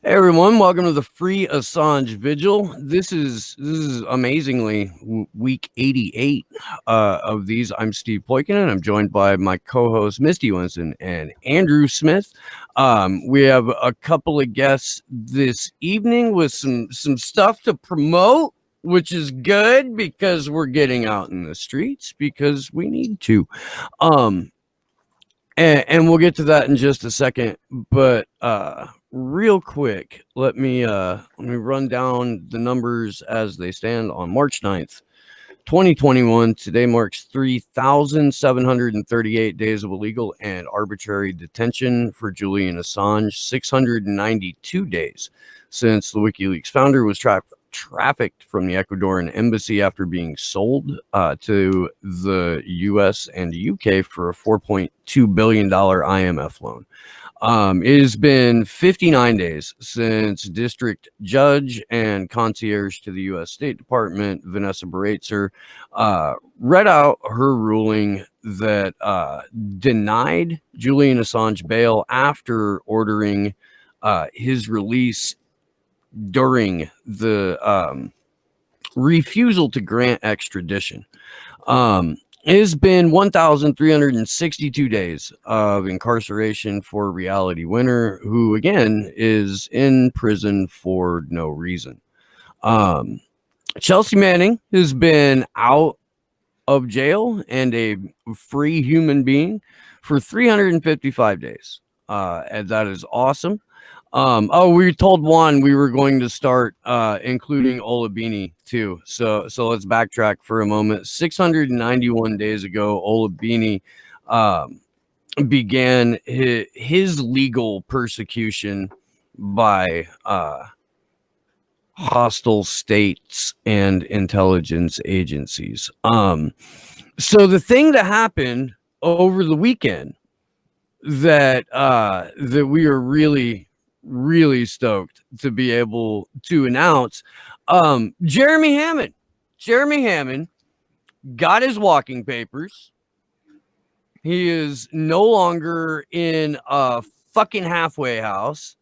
Hey everyone, welcome to the free Assange Vigil. This is amazingly week 88 of these. I'm Steve Poikin, and I'm joined by my co-host Misty Winston and Andrew Smith. We have a couple of guests this evening with some stuff to promote, which is good because we're getting out in the streets because we need to. Um, and we'll get to that in just a second, but real quick, let me run down the numbers as they stand on March 9th, 2021. Today marks 3,738 days of illegal and arbitrary detention for Julian Assange, 692 days since the WikiLeaks founder was trafficked from the Ecuadorian embassy after being sold to the US and UK for a $4.2 billion IMF loan. It has been 59 days since District Judge and Concierge to the U.S. State Department, Vanessa Baratzer, read out her ruling that denied Julian Assange bail after ordering his release during the refusal to grant extradition. It has been 1,362 days of incarceration for Reality Winner, who again is in prison for no reason. Chelsea Manning has been out of jail and a free human being for 355 days. And that is awesome. We told Juan we were going to start including Olabini too. So let's backtrack for a moment. 691 days ago, Olabini began his legal persecution by hostile states and intelligence agencies. So the thing that happened over the weekend that we are really stoked to be able to announce, Jeremy Hammond got his walking papers. He is no longer in a fucking halfway house.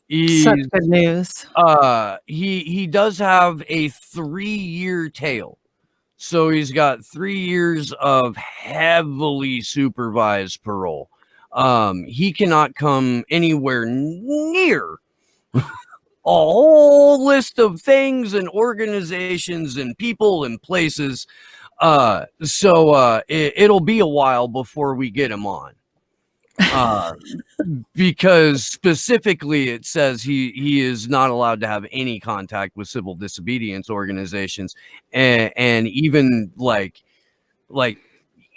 Such good news. He does have a 3-year tail. So he's got 3 years of heavily supervised parole. He cannot come anywhere near a whole list of things and organizations and people and places. It'll be a while before we get him on. Because specifically it says he is not allowed to have any contact with civil disobedience organizations, and even like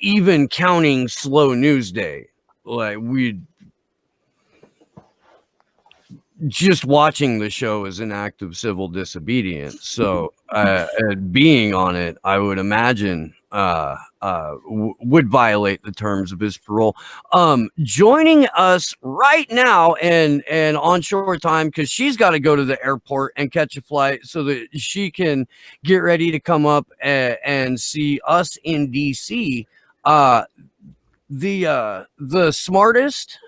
even counting Slow News Day, like we just watching the show is an act of civil disobedience. So being on it, I would imagine would violate the terms of his parole. Joining us right now and on short time, because she's got to go to the airport and catch a flight so that she can get ready to come up and see us in DC. The smartest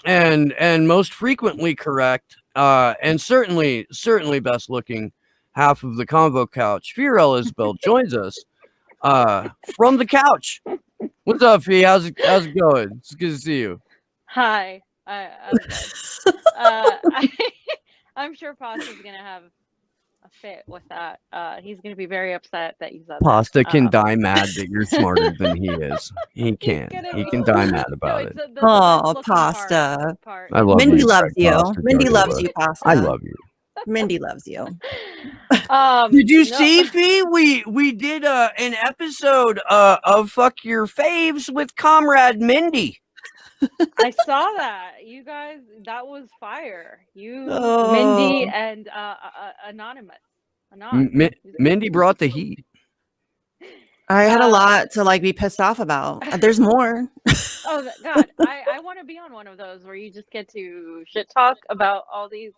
and most frequently correct and certainly best looking half of the convo couch, Fiorella Isabel, joins us from the couch. What's up, Fee? How's it going? It's good to see you. Hi. I'm sure Pasta's gonna have a fit with that. He's gonna be very upset that you said Pasta that. can die mad that you're smarter than he is. He can die mad about it. Oh, Pasta. I love Mindy you, loves you. Pasta, Mindy loves you, Pasta. I love you. Mindy loves you. Did you see, Fee? We did an episode of Fuck Your Faves with Comrade Mindy. I saw that. You guys, that was fire. Mindy and Anonymous. Mindy brought the heat. I had a lot to be pissed off about. There's more. Oh God, I want to be on one of those where you just get to shit talk about all these.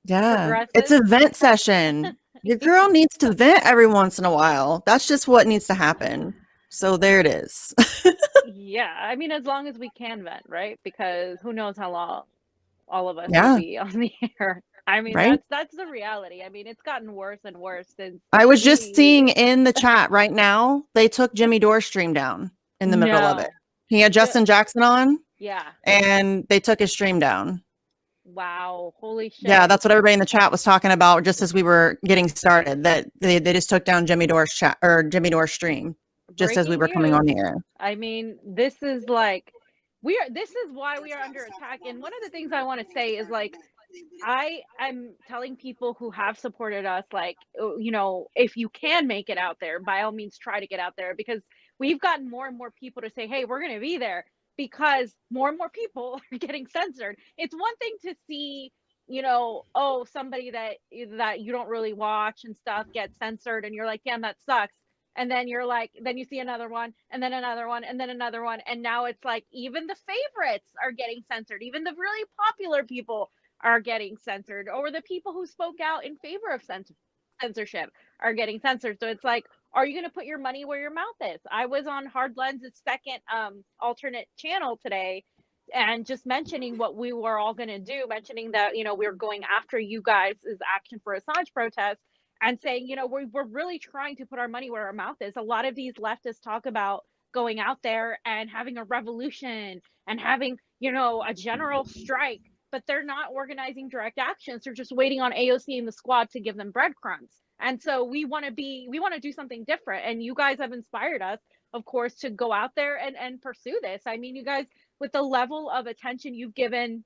Yeah, it's a vent session. Your girl needs to vent every once in a while. That's just what needs to happen. So there it is. Yeah, I mean, as long as we can vent, right? Because who knows how long all of us Yeah. would be on the air. I mean, Right? that's the reality. I mean, it's gotten worse and worse since I was just seeing in the chat right now, they took Jimmy Dore's stream down in the middle of it. He had Justin Jackson on. Yeah. And they took his stream down. Wow. Holy shit. Yeah, that's what everybody in the chat was talking about just as we were getting started, that they just took down Jimmy Dore's chat or Jimmy Dore's stream just as we were coming on the air. I mean, this is like this is why we are under attack. And one of the things I want to say is like, I'm telling people who have supported us, like, you know, if you can make it out there, by all means, try to get out there, because we've gotten more and more people to say, hey, we're going to be there, because more and more people are getting censored. It's one thing to see, you know, oh, somebody that you don't really watch and stuff get censored, and you're like, damn, that sucks. And then you're like, then you see another one, and then another one, and then another one. And now it's like, even the favorites are getting censored. Even the really popular people are getting censored, or the people who spoke out in favor of censorship are getting censored. So it's like, are you going to put your money where your mouth is? I was on Hard Lens's second alternate channel today, and just mentioning what we were all going to do, mentioning that, you know, we're going after you guys' action for Assange protests, and saying, you know, we're really trying to put our money where our mouth is. A lot of these leftists talk about going out there and having a revolution and having, you know, a general strike, but they're not organizing direct actions. They're just waiting on AOC and the squad to give them breadcrumbs. And so we want to do something different. And you guys have inspired us, of course, to go out there and pursue this. I mean, you guys, with the level of attention you've given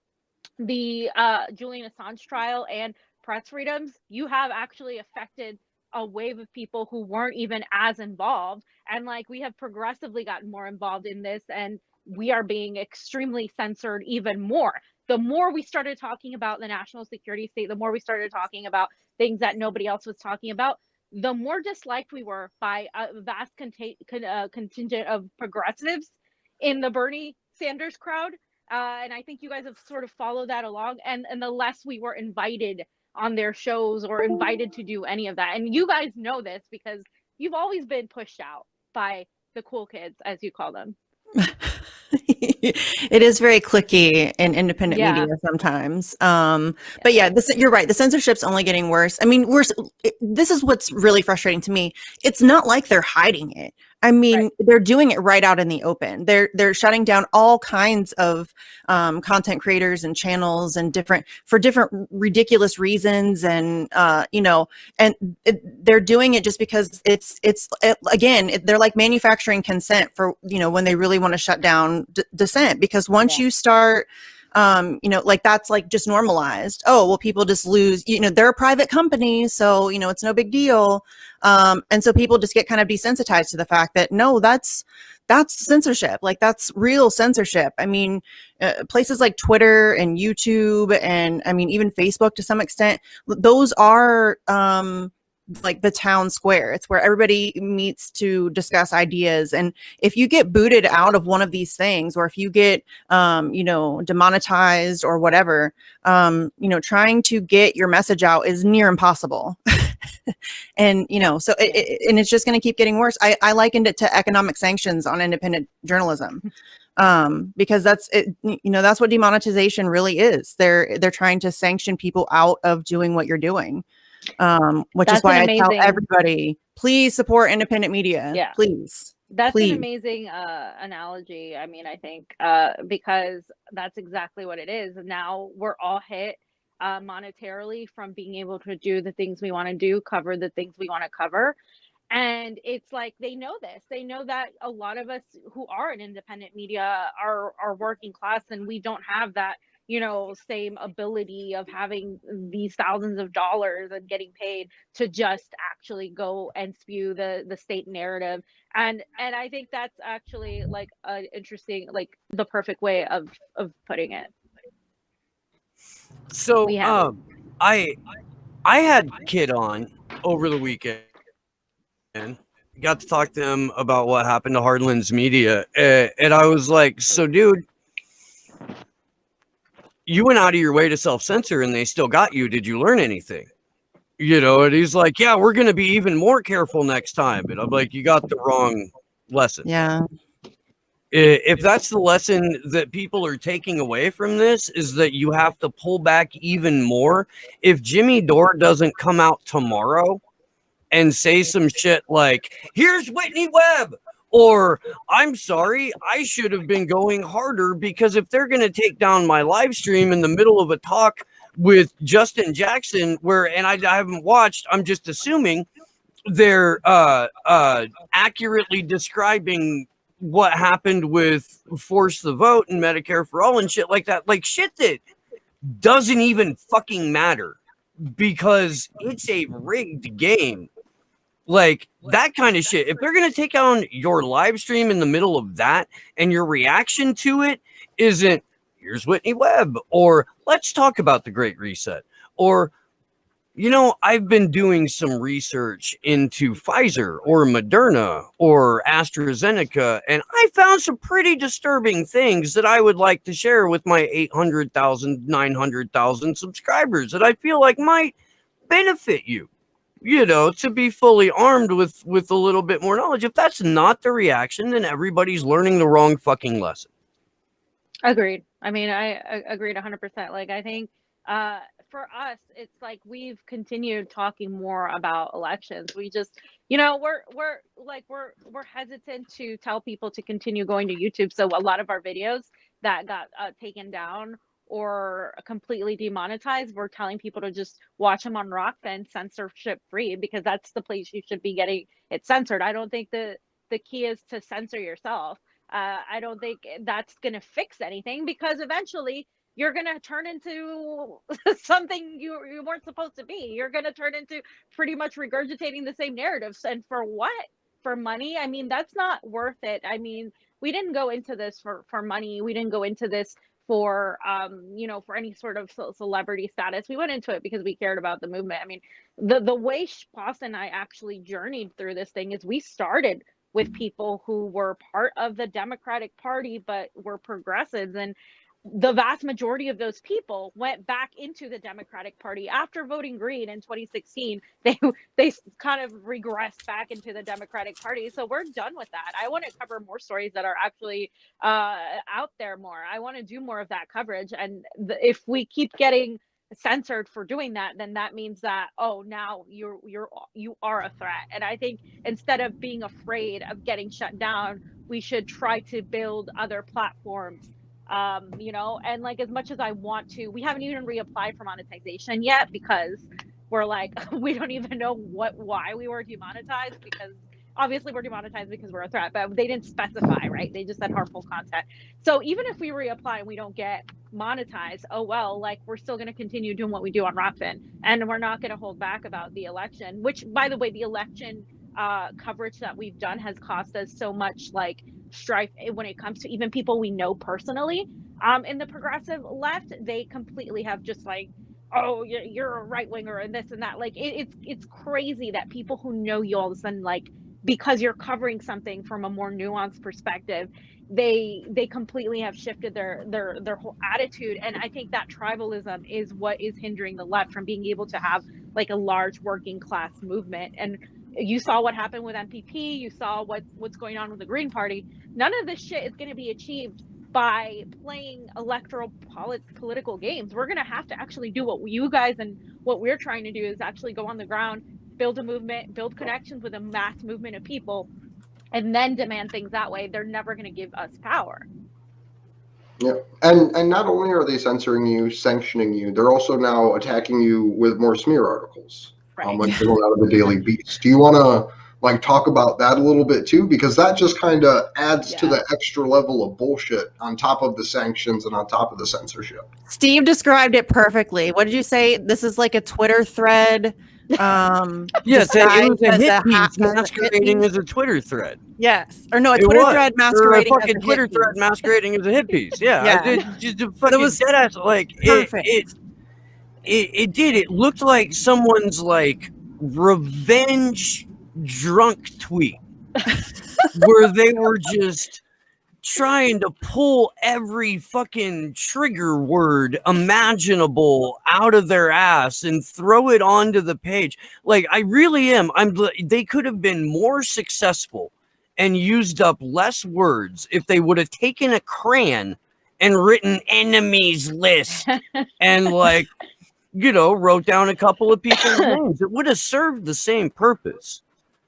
the Julian Assange trial and press freedoms, you have actually affected a wave of people who weren't even as involved. And like, we have progressively gotten more involved in this, and we are being extremely censored even more. The more we started talking about the national security state, the more we started talking about things that nobody else was talking about, the more disliked we were by a vast contingent of progressives in the Bernie Sanders crowd. And I think you guys have sort of followed that along, and the less we were invited on their shows or invited to do any of that. And you guys know this because you've always been pushed out by the cool kids, as you call them. It is very cliquey in independent media sometimes. But yeah, you're right. The censorship's only getting worse. I mean, this is what's really frustrating to me. It's not like they're hiding it. I mean, they're doing it right out in the open. They're shutting down all kinds of content creators and channels and different ridiculous reasons, and you know, and they're doing it just because again, they're like manufacturing consent for, you know, when they really want to shut down dissent, because once you start you know, like, that's like just normalized. Oh, well, people just lose, you know, they're a private company, so, you know, it's no big deal. And so people just get kind of desensitized to the fact that, no, that's censorship. Like, that's real censorship. I mean, places like Twitter and YouTube, and I mean, even Facebook to some extent, those are like the town square. It's where everybody meets to discuss ideas. And if you get booted out of one of these things, or if you get you know, demonetized or whatever, you know, trying to get your message out is near impossible. And, you know, so and it's just going to keep getting worse. I likened it to economic sanctions on independent journalism, because that's it, you know, that's what demonetization really is. They're trying to sanction people out of doing what you're doing. Which is why I tell everybody, please support independent media. Please. That's an amazing analogy. I mean, I think because that's exactly what it is. Now we're all hit monetarily from being able to do the things we want to do, cover the things we want to cover. And it's like, they know this. They know that a lot of us who are in independent media are working class, and we don't have that, you know, same ability of having these thousands of dollars and getting paid to just actually go and spew the state narrative. And I think that's actually like an interesting, like the perfect way of putting it. So I had Kid on over the weekend and got to talk to him about what happened to Hard Lens Media, and I was like, so dude, you went out of your way to self-censor and they still got you. Did you learn anything? You know, and he's like, yeah, we're going to be even more careful next time. And I'm like, you got the wrong lesson. Yeah. If that's the lesson that people are taking away from this, is that you have to pull back even more. If Jimmy Dore doesn't come out tomorrow and say some shit like, here's Whitney Webb, or I'm sorry, I should have been going harder, because if they're going to take down my live stream in the middle of a talk with Justin Jackson, and I haven't watched, I'm just assuming they're accurately describing what happened with Force the Vote and Medicare for All and shit like that, like shit that doesn't even fucking matter because it's a rigged game. Like that kind of shit. If they're going to take on your live stream in the middle of that and your reaction to it isn't, here's Whitney Webb, or let's talk about the Great Reset, or, you know, I've been doing some research into Pfizer or Moderna or AstraZeneca, and I found some pretty disturbing things that I would like to share with my 800,000, 900,000 subscribers that I feel like might benefit you, you know, to be fully armed with a little bit more knowledge. If that's not the reaction, then everybody's learning the wrong fucking lesson. Agreed. I mean, I agreed 100%. Like, I think for us, it's like we've continued talking more about elections. We just, you know, we're hesitant to tell people to continue going to YouTube. So a lot of our videos that got taken down or completely demonetized, we're telling people to just watch them on Rockfin, censorship free, because that's the place you should be getting it censored. I don't think the key is to censor yourself. I don't think that's going to fix anything, because eventually you're going to turn into something you weren't supposed to be. You're going to turn into pretty much regurgitating the same narratives. And for what? For money? I mean, that's not worth it. I mean, we didn't go into this for money. We didn't go into this for, you know, for any sort of celebrity status. We went into it because we cared about the movement. I mean, the way Pasta and I actually journeyed through this thing is we started with people who were part of the Democratic Party, but were progressives. And the vast majority of those people went back into the Democratic Party after voting green in 2016. They kind of regressed back into the Democratic Party. So we're done with that. I want to cover more stories that are actually out there more. I want to do more of that coverage. And if we keep getting censored for doing that, then that means that, oh, now you are a threat. And I think instead of being afraid of getting shut down, we should try to build other platforms. You know, and like, as much as I want to, we haven't even reapplied for monetization yet, because we're like, we don't even know why we were demonetized, because obviously we're demonetized because we're a threat, but they didn't specify, right? They just said harmful content. So even if we reapply and we don't get monetized, oh well, like, we're still going to continue doing what we do on Rockfin, and we're not going to hold back about the election, which, by the way, the election coverage that we've done has cost us so much, like, strife when it comes to even people we know personally in the progressive left. They completely have just like, oh, you're a right winger and this and that. Like, it's crazy that people who know you all of a sudden, like, because you're covering something from a more nuanced perspective, they completely have shifted their whole attitude. And I think that tribalism is what is hindering the left from being able to have like a large working class movement. And you saw what happened with MPP. You saw what's going on with the Green Party. None of this shit is going to be achieved by playing electoral political games. We're going to have to actually do what you guys and what we're trying to do, is actually go on the ground, build a movement, build connections with a mass movement of people, and then demand things that way. They're never going to give us power. Yeah, and not only are they censoring you, sanctioning you, they're also now attacking you with more smear articles. Right. Like coming out of the Daily Beast. Do you want to like talk about that a little bit too? Because that just kind of adds to the extra level of bullshit on top of the sanctions and on top of the censorship. Steve described it perfectly. What did you say? This is like a Twitter thread. Yes, it was a hit piece masquerading as a Twitter thread. Yes, or no, a Twitter thread masquerading as a fucking Twitter thread masquerading as a hit piece. Yeah, yeah. I did, just a fucking dead ass. Like it did. It looked like someone's like revenge drunk tweet where they were just trying to pull every fucking trigger word imaginable out of their ass and throw it onto the page. Like, I really am. They could have been more successful and used up less words if they would have taken a crayon and written enemies list and like, you know, wrote down a couple of people's names. It would have served the same purpose.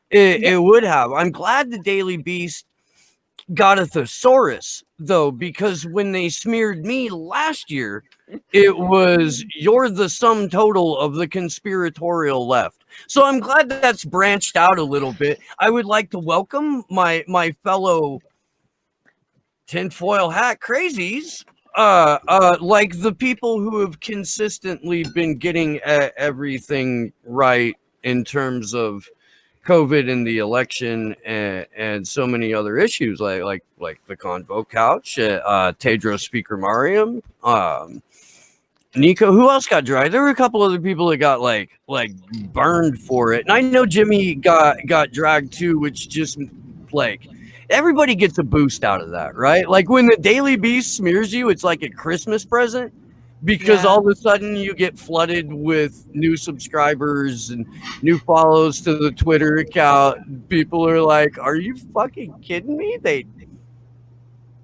It would have. I'm glad the Daily Beast got a thesaurus, though, because when they smeared me last year, it was you're the sum total of the conspiratorial left. So I'm glad that's branched out a little bit. I would like to welcome my fellow tinfoil hat crazies, like the people who have consistently been getting everything right in terms of COVID and the election and so many other issues like the Convo Couch, Tedros Speaker Mariam, Nico. Who else got dry? There were a couple other people that got like burned for it, and I know Jimmy got dragged too, which just like everybody gets a boost out of that, right? Like when the Daily Beast smears you, it's like a Christmas present. Because all of a sudden you get flooded with new subscribers and new follows to the Twitter account. People are like, "Are you fucking kidding me?" They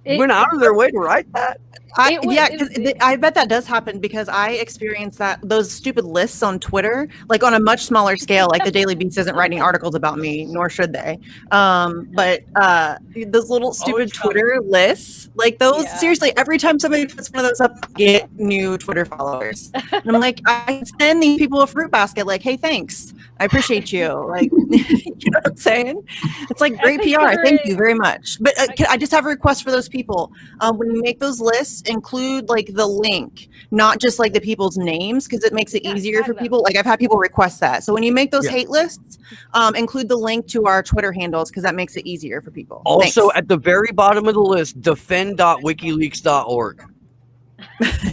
went out of their way to write that. I bet that does happen because I experienced those stupid lists on Twitter, like on a much smaller scale. Like the Daily Beast isn't writing articles about me, nor should they. But those little stupid Twitter lists, like those, seriously, every time somebody puts one of those up, I get new Twitter followers. And I'm like, I send these people a fruit basket, like, hey, thanks. I appreciate you. Like, you know what I'm saying? It's like great PR. Thank you very much. But I just have a request for those people. When you make those lists, include like the link, not just like the people's names, because it makes it easier for people. Like I've had people request that. So when you make those hate lists, include the link to our Twitter handles because that makes it easier for people. Also, at the very bottom of the list, defend.wikileaks.org.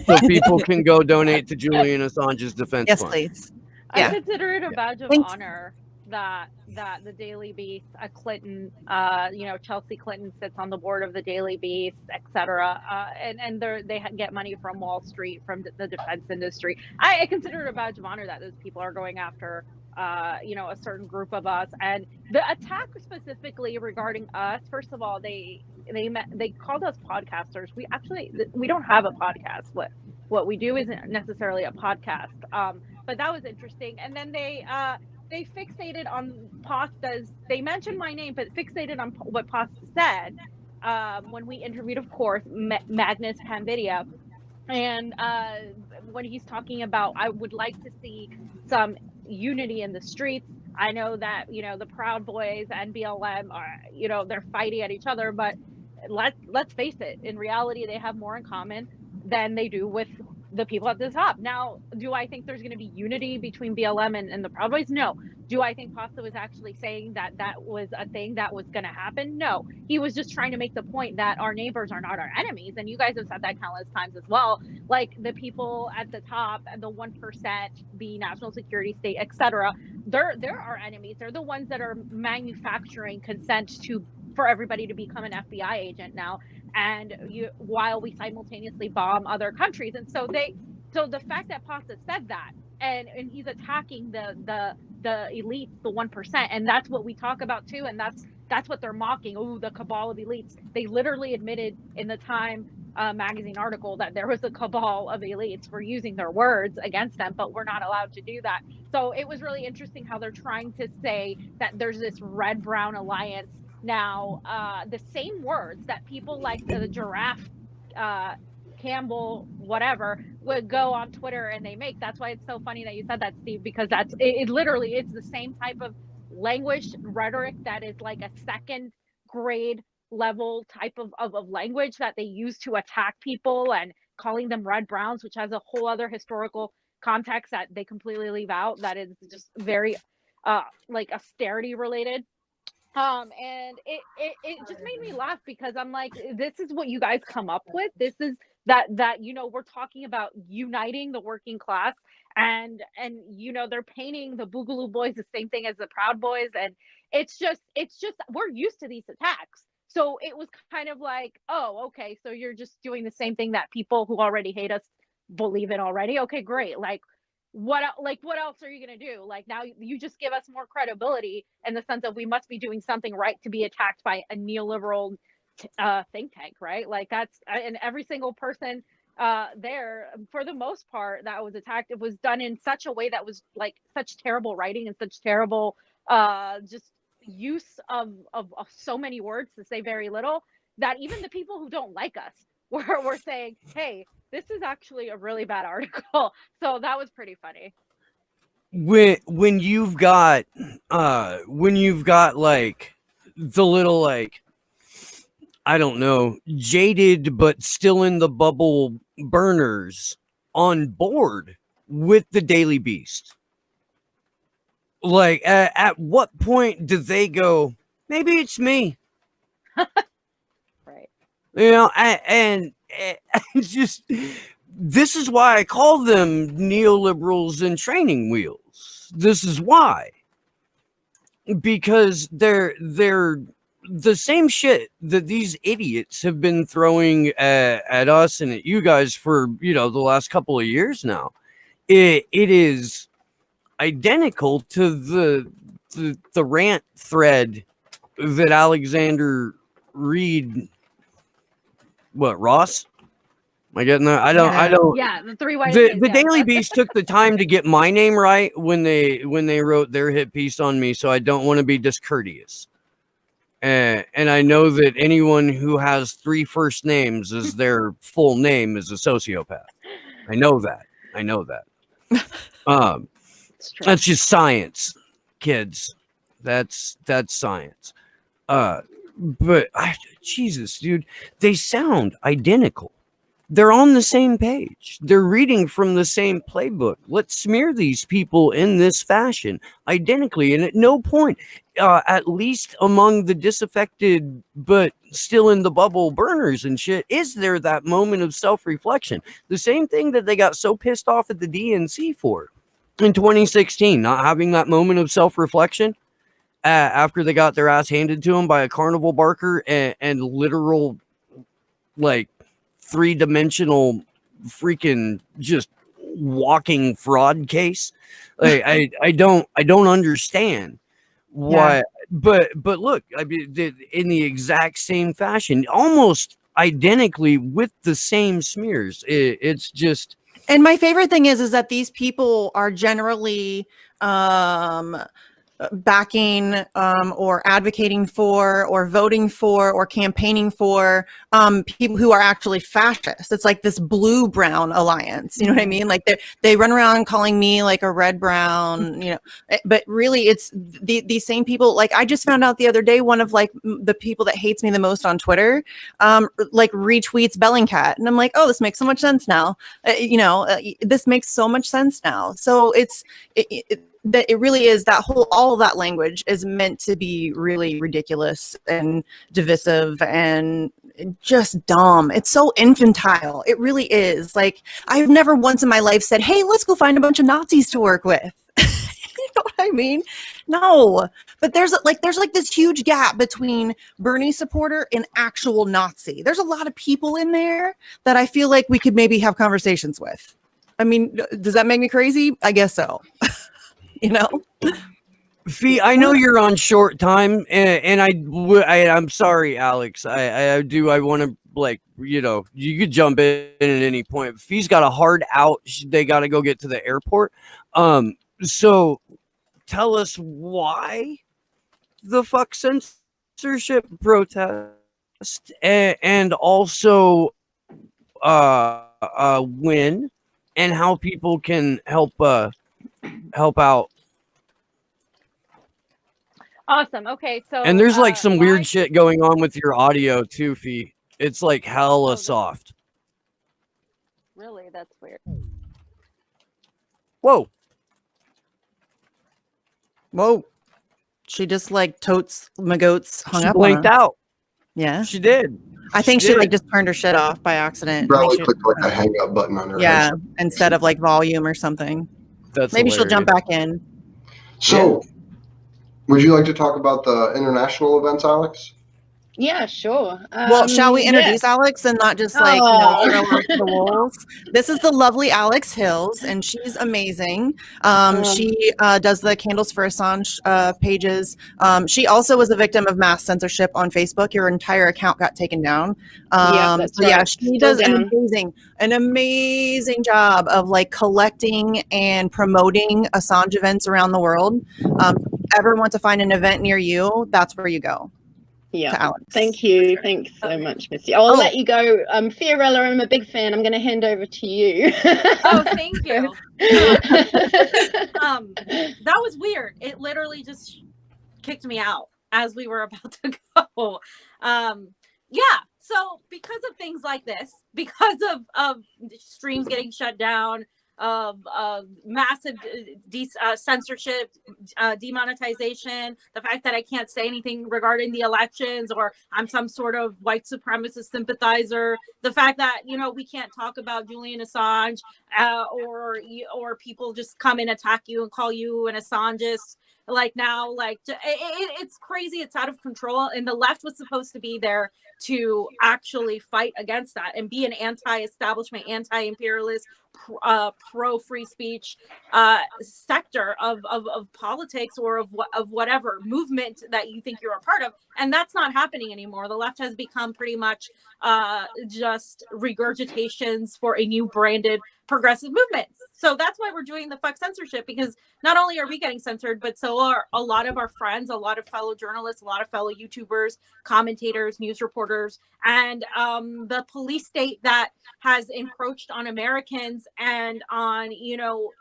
So people can go donate to Julian Assange's defense fund. Yes, please. I consider it a badge of honor that the Daily Beast, Clinton, Chelsea Clinton sits on the board of the Daily Beast, etc. And they get money from Wall Street, from the defense industry. I consider it a badge of honor that those people are going after, a certain group of us. And the attack specifically regarding us, first of all, they called us podcasters. We don't have a podcast. What we do isn't necessarily a podcast. But that was interesting. And then they fixated on Pasta's. They mentioned my name, but fixated on what Pasta said when we interviewed, of course, Magnus Panvidia, and when he's talking about, I would like to see some unity in the streets. I know that the Proud Boys and BLM are they're fighting at each other, but let's face it. In reality, they have more in common than they do with the people at the top. Now, do I think there's going to be unity between BLM and the Proud Boys? No. Do I think Pasta was actually saying that was a thing that was going to happen? No. He was just trying to make the point that our neighbors are not our enemies. And you guys have said that countless times as well. Like the people at the top and the 1%, the national security state, etc. They're our enemies. They're the ones that are manufacturing consent for everybody to become an FBI agent now. And while we simultaneously bomb other countries. And so the fact that Pasta said that and he's attacking the elites, the 1%, and that's what we talk about too, and that's what they're mocking. Oh, the cabal of elites. They literally admitted in the Time magazine article that there was a cabal of elites for using their words against them, but we're not allowed to do that. So it was really interesting how they're trying to say that there's this red-brown alliance. Now, the same words that people like the giraffe, Campbell, whatever, would go on Twitter and they make. That's why it's so funny that you said that, Steve, because it literally is the same type of language rhetoric that is like a second grade level type of language that they use to attack people and calling them red browns, which has a whole other historical context that they completely leave out. That is just very like austerity related. And it just made me laugh because I'm like, this is what you guys come up with. This is that we're talking about uniting the working class, and they're painting the Boogaloo Boys the same thing as the Proud Boys, and it's just we're used to these attacks. So it was kind of like, oh, okay, so you're just doing the same thing that people who already hate us believe in already. Okay, great. Like, what else are you going to do? Like, now you just give us more credibility in the sense that we must be doing something right to be attacked by a neoliberal think tank, right? Like, that's, and every single person there, for the most part, that was attacked, it was done in such a way that was like such terrible writing and such terrible just use of so many words to say very little, that even the people who don't like us were saying, hey, this is actually a really bad article. So that was pretty funny. When you've got like the little, like, I don't know, jaded but still in the bubble burners on board with the Daily Beast, like at what point do they go, maybe it's me? Right. You know, and it's just, this is why I call them neoliberals and training wheels. This is why, because they're the same shit that these idiots have been throwing at us and at you guys for, you know, the last couple of years now. It is identical to the rant thread that Alexander Reed, what, Ross? Am I getting that? I don't. Yeah, the three white. The Daily Beast took the time to get my name right when they wrote their hit piece on me, so I don't want to be discourteous. And I know that anyone who has 3 first names as their full name is a sociopath. I know that. That's just science, kids. That's science. But Jesus, dude, they sound identical. They're on the same page. They're reading from the same playbook. Let's smear these people in this fashion identically. And at no point, at least among the disaffected but still in the bubble burners and shit, is there that moment of self-reflection. The same thing that they got so pissed off at the DNC for in 2016, not having that moment of self-reflection after they got their ass handed to them by a carnival barker and literal, like, 3-dimensional freaking just walking fraud case. Like, I don't understand why. Yeah. But look, I mean, in the exact same fashion, almost identically with the same smears. It's just. And my favorite thing is that these people are generally backing or advocating for or voting for or campaigning for people who are actually fascist. It's like this blue-brown alliance, you know what I mean? Like they run around calling me like a red-brown, you know, but really it's these same people. Like, I just found out the other day, one of like the people that hates me the most on Twitter like retweets Bellingcat, and I'm like, oh, this makes so much sense now. This makes so much sense now. So that it really is that all of that language is meant to be really ridiculous and divisive and just dumb. It's so infantile. It really is. Like, I've never once in my life said, hey, let's go find a bunch of Nazis to work with. You know what I mean? No, but there's like this huge gap between Bernie supporter and actual Nazi. There's a lot of people in there that I feel like we could maybe have conversations with. I mean, does that make me crazy? I guess so. You know, Fee, I know you're on short time, and I'm sorry, Alex. I want to, like, you know, you could jump in at any point. Fee's got a hard out. They got to go get to the airport. So tell us why the fuck censorship protest, and also when and how people can help out. Awesome. Okay, so and there's like some weird shit going on with your audio too, Fee. It's like hella soft. Really, that's weird. Whoa. She just like totes my goats hung she up. Blinked out. Yeah, she did. I think she like just turned her shit off by accident. Probably clicked like a hang up button on her. Yeah, instead of like volume or something. That's maybe hilarious. She'll jump back in. So, would you like to talk about the international events, Alex? Yeah, sure. Well, shall we Yeah. introduce Alex and not just like, Oh. throw her to the wolves? This is the lovely Alex Hills, and she's amazing. She does the Candles for Assange pages. She also was a victim of mass censorship on Facebook. Your entire account got taken down. Yeah, that's so yeah, right. she Still does down. an amazing job of like collecting and promoting Assange events around the world. If you ever want to find an event near you, that's where you go. Yeah. To Alex. Thank you. Thanks so much, Missy. I'll let you go. Fiorella, I'm a big fan. I'm going to hand over to you. Oh, thank you. That was weird. It literally just kicked me out as we were about to go. Yeah. So because of things like this, because of streams getting shut down, of massive censorship, demonetization, the fact that I can't say anything regarding the elections, or I'm some sort of white supremacist sympathizer, the fact that we can't talk about Julian Assange, or people just come and attack you and call you an Assangeist. Like now, like it's crazy. It's out of control, and the left was supposed to be there to actually fight against that and be an anti-establishment, anti-imperialist, pro free speech sector of politics, or of whatever movement that you think you're a part of. And that's not happening anymore. The left has become pretty much just regurgitations for a new branded progressive movement. So that's why we're doing the fuck censorship, because not only are we getting censored, but so are a lot of our friends, a lot of fellow journalists, a lot of fellow YouTubers, commentators, news reporters, and the police state that has encroached on Americans and on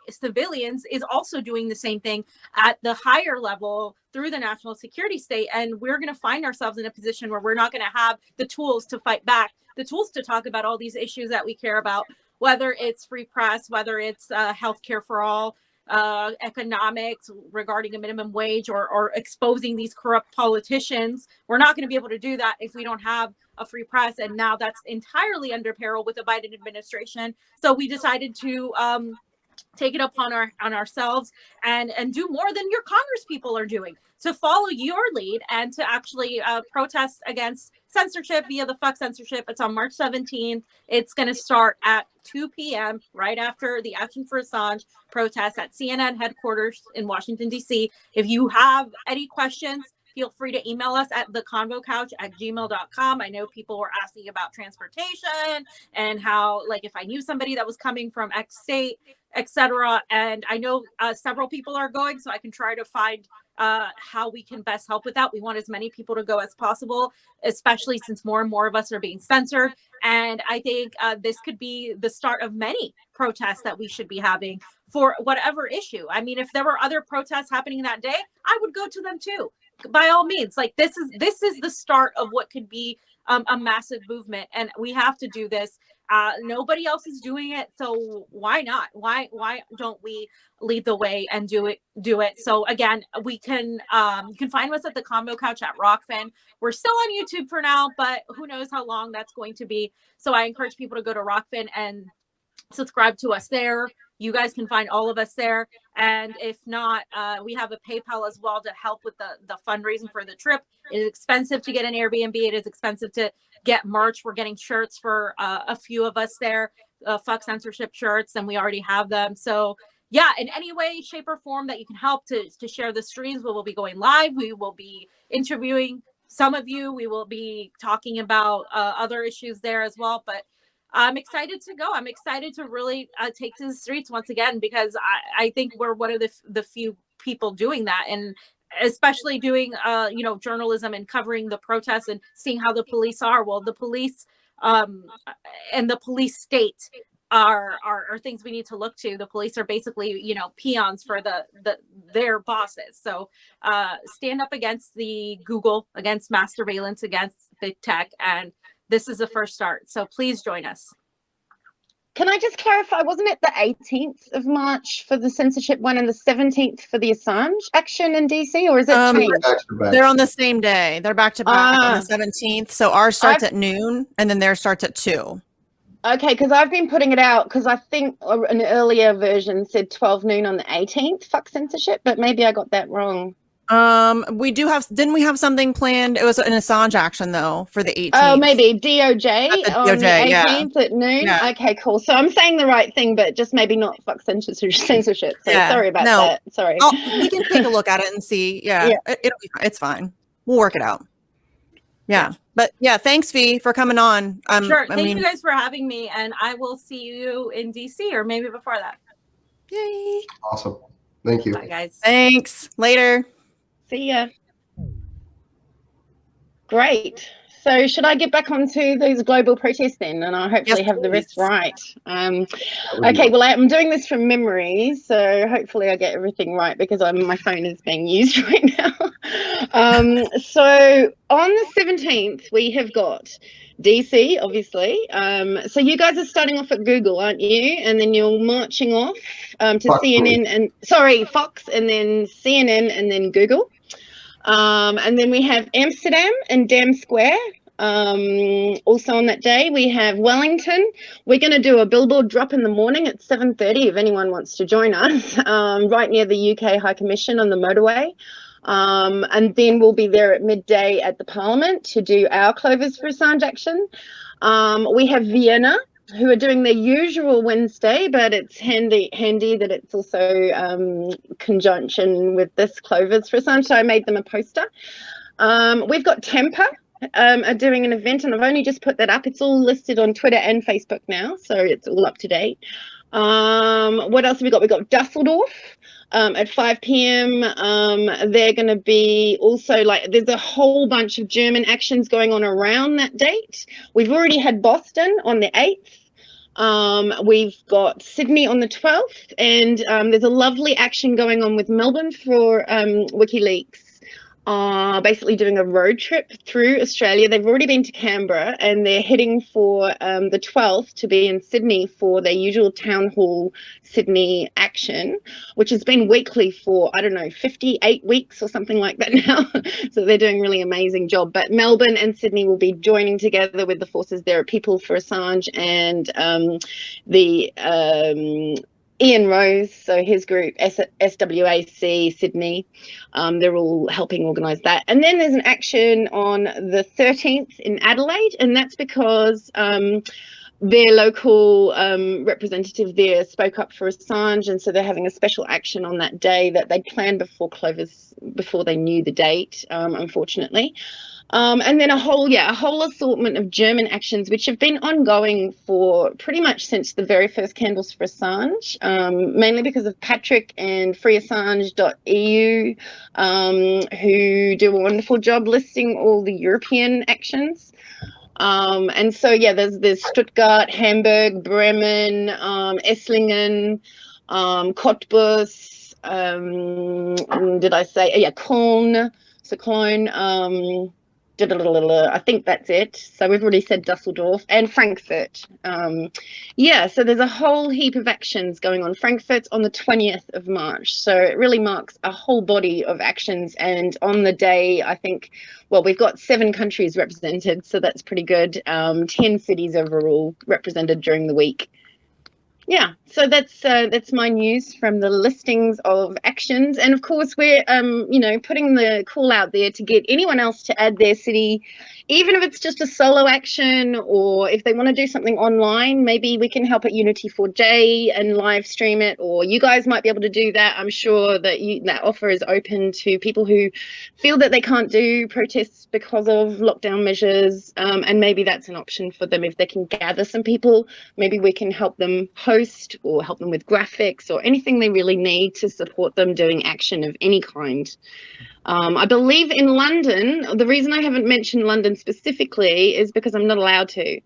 civilians is also doing the same thing at the higher level through the national security state. And we're going to find ourselves in a position where we're not going to have the tools to fight back, the tools to talk about all these issues that we care about, whether it's free press, whether it's healthcare for all, economics regarding a minimum wage, or exposing these corrupt politicians. We're not going to be able to do that if we don't have a free press. And now that's entirely under peril with the Biden administration. So we decided to take it upon ourselves and do more than your Congress people are doing, to follow your lead and to actually protest against censorship via the fuck censorship. It's on March 17th. It's going to start at 2 p.m. right after the Action for Assange protest at CNN headquarters in Washington, D.C. If you have any questions, feel free to email us at theconvocouch@gmail.com. I know people were asking about transportation and how, like, if I knew somebody that was coming from X state, etc. And I know several people are going, so I can try to find how we can best help with that. We want as many people to go as possible, especially since more and more of us are being censored. And I think this could be the start of many protests that we should be having for whatever issue. I mean, if there were other protests happening that day, I would go to them too, by all means. Like, this is the start of what could be a massive movement, and we have to do this. Nobody else is doing it, so why not? Why don't we lead the way and do it? So again, we can you can find us at the Convo Couch at Rockfin. We're still on YouTube for now, but who knows how long that's going to be. So I encourage people to go to Rockfin and subscribe to us there. You guys can find all of us there. And if not, we have a PayPal as well to help with the fundraising for the trip. It is expensive to get an Airbnb. It is expensive to get merch. We're getting shirts for a few of us there, fuck censorship shirts, and we already have them. So yeah, in any way, shape, or form that you can help to share the streams, we will be going live. We will be interviewing some of you. We will be talking about other issues there as well. But I'm excited to go. I'm excited to really take to the streets once again, because I think we're one of the few people doing that, and especially doing journalism and covering the protests and seeing how the police are. Well, the police and the police state are things we need to look to. The police are basically peons for their bosses. So stand up against the Google, against mass surveillance, against big tech, and this is the first start. So please join us. Can I just clarify, wasn't it the 18th of March for the censorship one and the 17th for the Assange action in DC, or is it changed? They're on the same day. They're back to back on the 17th. So ours starts at noon and then theirs starts at 2. Okay, because I've been putting it out because I think an earlier version said 12 noon on the 18th, fuck censorship, but maybe I got that wrong. We do have. Didn't we have something planned? It was an Assange action though for the 18th. Oh, maybe DOJ At the on DOJ, the 18th at noon. Yeah. Okay, cool. So I'm saying the right thing, but just maybe not fuck censorship. So sorry about that. Sorry. We can take a look at it and see. Yeah, it'll be fine. It's fine. We'll work it out. Yeah. But yeah, thanks, Fee, for coming on. Sure. Thank you guys for having me, and I will see you in DC or maybe before that. Yay. Awesome. Thank you. Bye, guys. Thanks. Later. See ya. Great. So should I get back onto those global protests then, and I'll hopefully have the rest right. Okay, well, I'm doing this from memory, so hopefully I get everything right because my phone is being used right now. So on the 17th, we have got DC, obviously. So you guys are starting off at Google, aren't you? And then you're marching off to Fox CNN and Fox, and then CNN, and then Google. And then we have Amsterdam and Dam Square. Also on that day, we have Wellington. We're going to do a billboard drop in the morning at 7:30 if anyone wants to join us, right near the UK High Commission on the motorway. And then we'll be there at midday at the Parliament to do our Clovers for Assange action. We have Vienna, who are doing their usual Wednesday, but it's handy that it's also conjunction with this Clovers for Assange, so I made them a poster. We've got Tampa are doing an event, and I've only just put that up. It's all listed on Twitter and Facebook now, so it's all up to date. What else have we got? We've got Dusseldorf at 5 p.m. They're going to be also there's a whole bunch of German actions going on around that date. We've already had Boston on the 8th. We've got Sydney on the 12th, and there's a lovely action going on with Melbourne for WikiLeaks. Basically doing a road trip through Australia. They've already been to Canberra, and they're heading for the 12th to be in Sydney for their usual town hall Sydney action, which has been weekly for, I don't know, 58 weeks or something like that now. So they're doing a really amazing job. But Melbourne and Sydney will be joining together with the forces there at People for Assange and Ian Rose, so his group, SWAC Sydney, they're all helping organise that. And then there's an action on the 13th in Adelaide, and that's because their local representative there spoke up for Assange, and so they're having a special action on that day that they'd planned before they knew the date, unfortunately. And then a whole assortment of German actions, which have been ongoing for pretty much since the very first Candles for Assange, mainly because of Patrick and freeassange.eu, who do a wonderful job listing all the European actions. And so, there's Stuttgart, Hamburg, Bremen, Esslingen, Cottbus, did I say? Yeah, Köln. So Cologne, I think that's it. So we've already said Dusseldorf and Frankfurt. So there's a whole heap of actions going on. Frankfurt's on the 20th of March. So it really marks a whole body of actions. And on the day, I think, we've got 7 countries represented. So that's pretty good. 10 cities overall represented during the week. Yeah, so that's my news from the listings of actions, and of course we're putting the call out there to get anyone else to add their city, even if it's just a solo action, or if they want to do something online, maybe we can help at Unity4J and live stream it, or you guys might be able to do that. I'm sure that that offer is open to people who feel that they can't do protests because of lockdown measures, and maybe that's an option for them. If they can gather some people, maybe we can help them host or help them with graphics or anything they really need to support them doing action of any kind. I believe in London, the reason I haven't mentioned London specifically is because I'm not allowed to.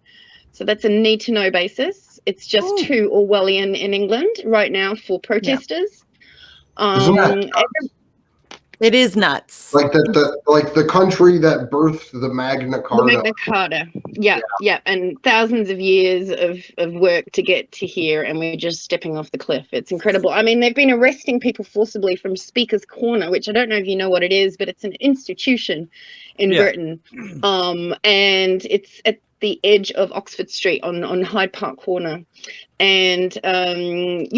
So that's a need to know basis. It's just too Orwellian in England right now for protesters. It is nuts. Like the country that birthed the Magna Carta. The Magna Carta. Yeah. And thousands of years of work to get to here, and we're just stepping off the cliff. It's incredible. I mean, they've been arresting people forcibly from Speaker's Corner, which I don't know if you know what it is, but it's an institution in Britain. And it's the edge of Oxford Street on Hyde Park Corner. And there've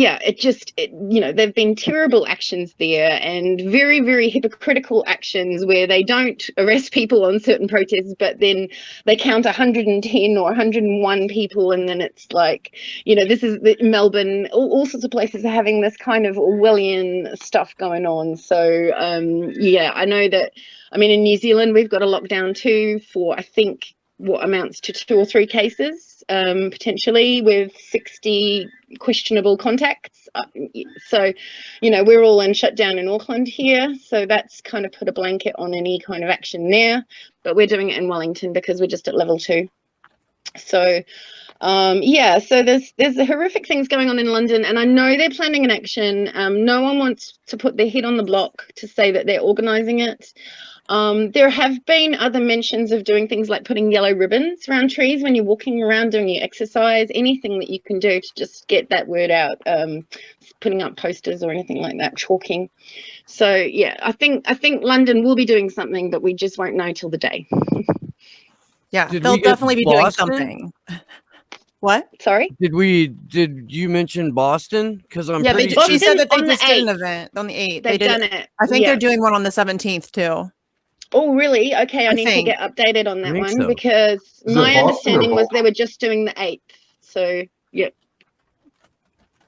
been terrible actions there, and very, very hypocritical actions where they don't arrest people on certain protests, but then they count 110 or 101 people, and then it's like, this is Melbourne, all sorts of places are having this kind of Orwellian stuff going on. So I know that, in New Zealand we've got a lockdown too for, I think, what amounts to 2 or 3 cases, potentially, with 60 questionable contacts. So, we're all in shutdown in Auckland here. So that's kind of put a blanket on any kind of action there. But we're doing it in Wellington because we're just at level 2. So, so there's horrific things going on in London, and I know they're planning an action. No one wants to put their head on the block to say that they're organising it. There have been other mentions of doing things like putting yellow ribbons around trees when you're walking around doing your exercise, anything that you can do to just get that word out, putting up posters or anything like that, chalking. So yeah, I think London will be doing something, but we just won't know till the day. Yeah, they'll definitely be doing something. What? Sorry? Did you mention Boston? Because I'm pretty sure. She said that they on just the did an 8th. event on the 8th. They've done it. I think they're doing one on the 17th too. Oh, really? Okay, I need to get updated on that one because my understanding was they were just doing the 8th. So, yeah.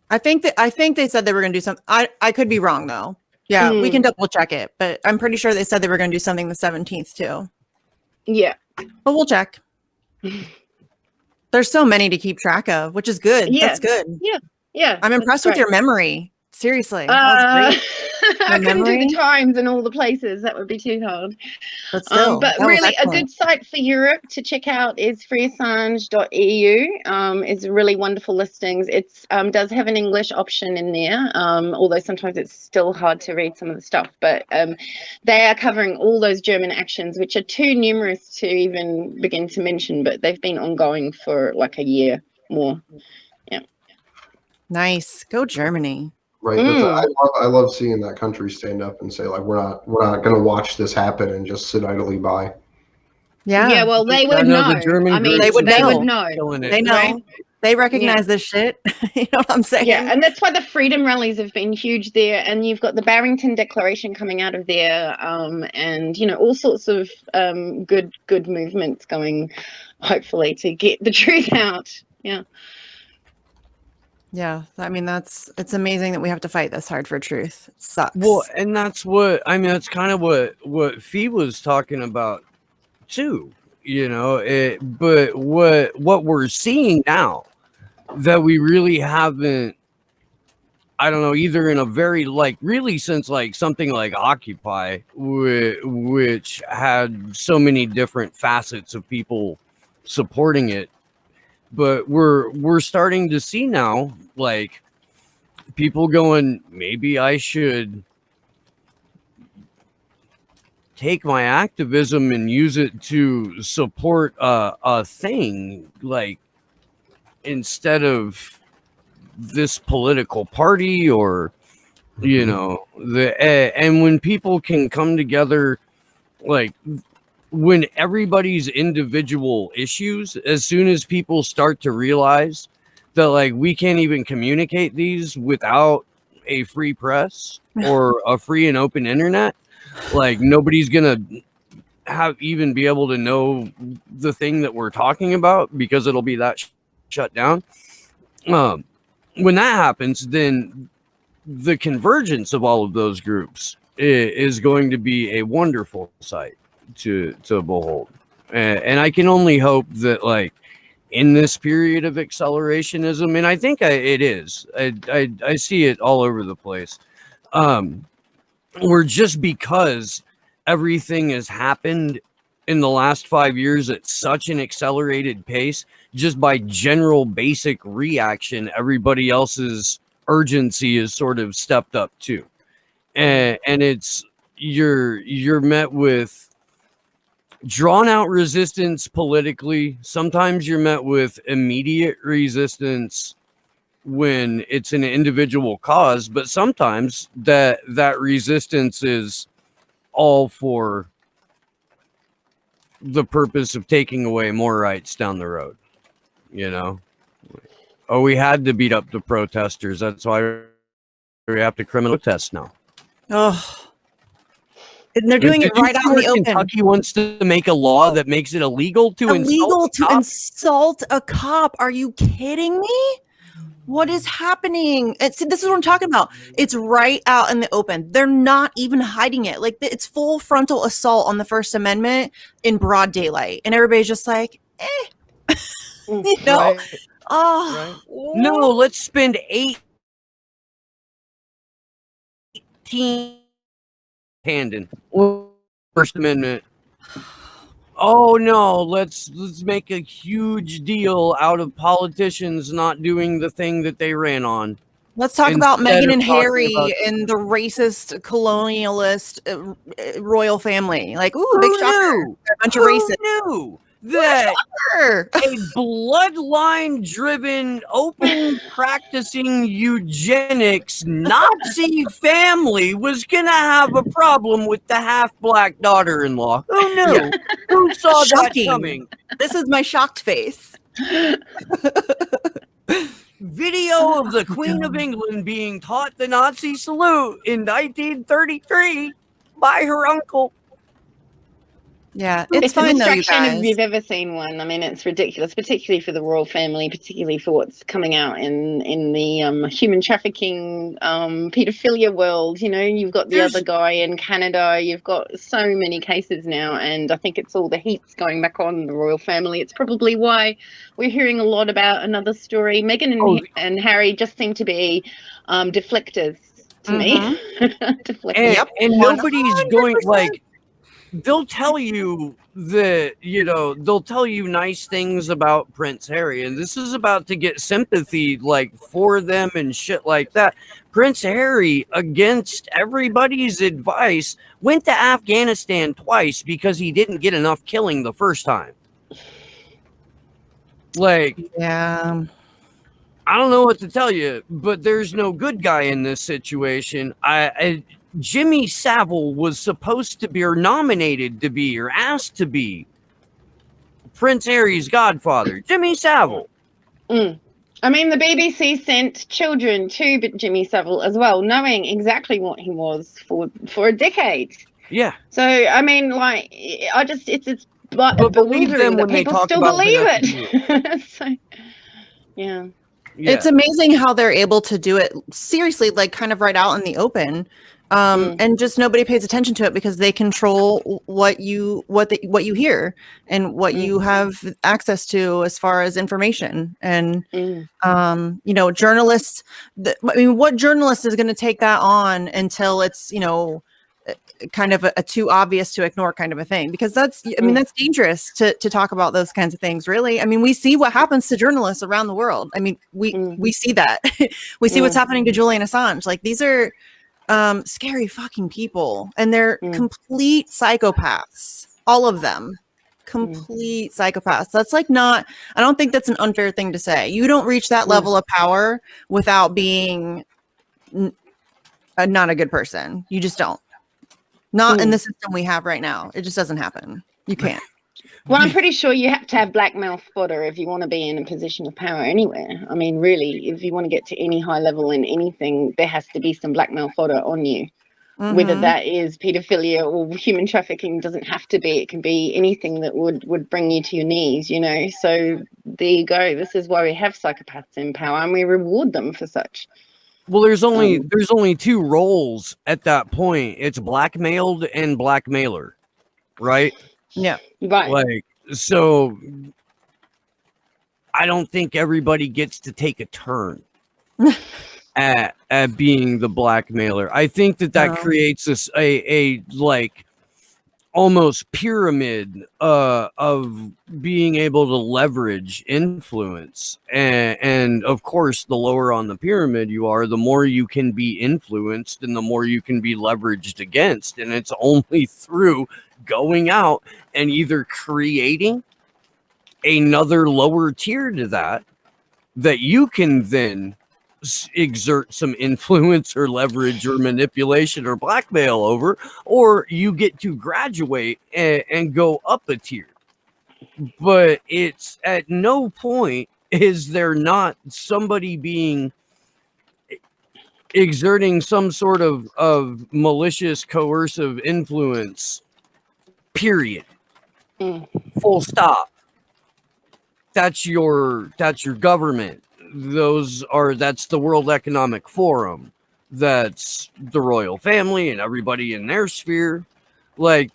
I think they said they were going to do something. I could be wrong though. Yeah, we can double check it, but I'm pretty sure they said they were going to do something the 17th too. Yeah. But we'll check. There's so many to keep track of, which is good. Yeah. That's good. Yeah. Yeah. I'm impressed with your memory. Seriously. I couldn't do the times and all the places. That would be too hard. But still, but really, a good site for Europe to check out is freeassange.eu. It's really wonderful listings. It does have an English option in there, although sometimes it's still hard to read some of the stuff. But they are covering all those German actions, which are too numerous to even begin to mention, but they've been ongoing for like a year more. Yeah. Nice. Go Germany. Right. I love seeing that country stand up and say, like, we're not going to watch this happen and just sit idly by. Yeah. Yeah. Well, they would know. They would know. They know. Right? They recognize this shit. You know what I'm saying? Yeah. And that's why the freedom rallies have been huge there. And you've got the Barrington Declaration coming out of there. And, all sorts of good movements going, hopefully, to get the truth out. Yeah. Yeah, it's amazing that we have to fight this hard for truth. It sucks. Well, and that's kind of what Fee was talking about too, but what we're seeing now that we really haven't, I don't know, either in a very really since something like Occupy, which had so many different facets of people supporting it. But we're starting to see now, people going, maybe I should take my activism and use it to support a thing, instead of this political party or, and when people can come together, when everybody's individual issues, as soon as people start to realize that we can't even communicate these without a free press or a free and open internet, nobody's gonna even be able to know the thing that we're talking about because it'll be that shut down. When that happens, then the convergence of all of those groups is going to be a wonderful sight to behold, and I can only hope that in this period of accelerationism, and I think it is, I see it all over the place, or just because everything has happened in the last 5 years at such an accelerated pace, just by general basic reaction, everybody else's urgency is sort of stepped up too, and it's you're met with drawn out resistance politically. Sometimes you're met with immediate resistance when it's an individual cause, but sometimes that resistance is all for the purpose of taking away more rights down the road. You know, oh, we had to beat up the protesters. That's why we have to criminal test now. Oh, and they're doing it right out in the open. Kentucky wants to make a law that makes it illegal to insult a cop. Are you kidding me? What is happening? This is what I'm talking about. It's right out in the open. They're not even hiding it. Like, it's full frontal assault on the First Amendment in broad daylight, and everybody's just like, you know. Right. Oh, right. No, let's spend 18 handing First Amendment. Oh no, let's make a huge deal out of politicians not doing the thing that they ran on. Let's talk about Meghan and Harry and the racist colonialist royal family. Like, ooh, big shocker. A bunch of racists. Who knew that a bloodline-driven, open practicing eugenics Nazi family was gonna have a problem with the half-black daughter-in-law? Who knew? Who saw that coming? This is my shocked face. Video of the Queen of England being taught the Nazi salute in 1933 by her uncle. Yeah, it's fine though, you guys. If you've ever seen one, I mean, it's ridiculous, particularly for the royal family, particularly for what's coming out in the human trafficking, pedophilia world. You know, you've got the other guy in Canada. You've got so many cases now, and I think it's all the heat's going back on the royal family. It's probably why we're hearing a lot about another story. Meghan and Harry just seem to be deflectors to me. Deflectors. And nobody's going like. They'll tell you that, you know, they'll tell you nice things about Prince Harry, and this is about to get sympathy like for them and shit like that. Prince Harry, against everybody's advice, went to Afghanistan twice because he didn't get enough killing the first time. Like, yeah, I don't know what to tell you, but there's no good guy in this situation. Jimmy Savile was supposed to be, or nominated to be, or asked to be Prince Harry's godfather. Jimmy Savile. I mean, the BBC sent children to Jimmy Savile as well, knowing exactly what he was for a decade. Yeah. So, I mean, like, it's but believe them when they people talk still about believe it. So, yeah. It's amazing how they're able to do it seriously, like kind of right out in the open. And just nobody pays attention to it because they control what you hear and what you have access to as far as information. And you know, journalists. I mean, what journalist is going to take that on until it's, you know, kind of a too obvious to ignore kind of a thing? Because that's, I mean, that's dangerous to talk about those kinds of things. Really, I mean, we see what happens to journalists around the world. I mean, we see that. We see what's happening to Julian Assange. Like, these are scary fucking people, and they're complete psychopaths, all of them. Complete psychopaths. That's like not, I don't think that's an unfair thing to say. You don't reach that level of power without being not a good person. You just don't. Not in the system we have right now. It just doesn't happen. You can't. Well, I'm pretty sure you have to have blackmail fodder if you want to be in a position of power anywhere. I mean, really, if you want to get to any high level in anything, there has to be some blackmail fodder on you. Whether that is pedophilia or human trafficking, doesn't have to be. It can be anything that would bring you to your knees, you know. So there you go. This is why we have psychopaths in power, and we reward them for such. Well, there's only two roles at that point. It's blackmailed and blackmailer, right? Yeah. Right. Like, so I don't think everybody gets to take a turn at being the blackmailer. I think that creates a like almost pyramid of being able to leverage influence, and of course, the lower on the pyramid you are, the more you can be influenced and the more you can be leveraged against. And it's only through going out and either creating another lower tier to that you can then exert some influence or leverage or manipulation or blackmail over, or you get to graduate and go up a tier. But it's at no point is there not somebody being exerting some sort of malicious coercive influence, period. Full stop. That's your government. That's the World Economic Forum. That's the royal family and everybody in their sphere. Like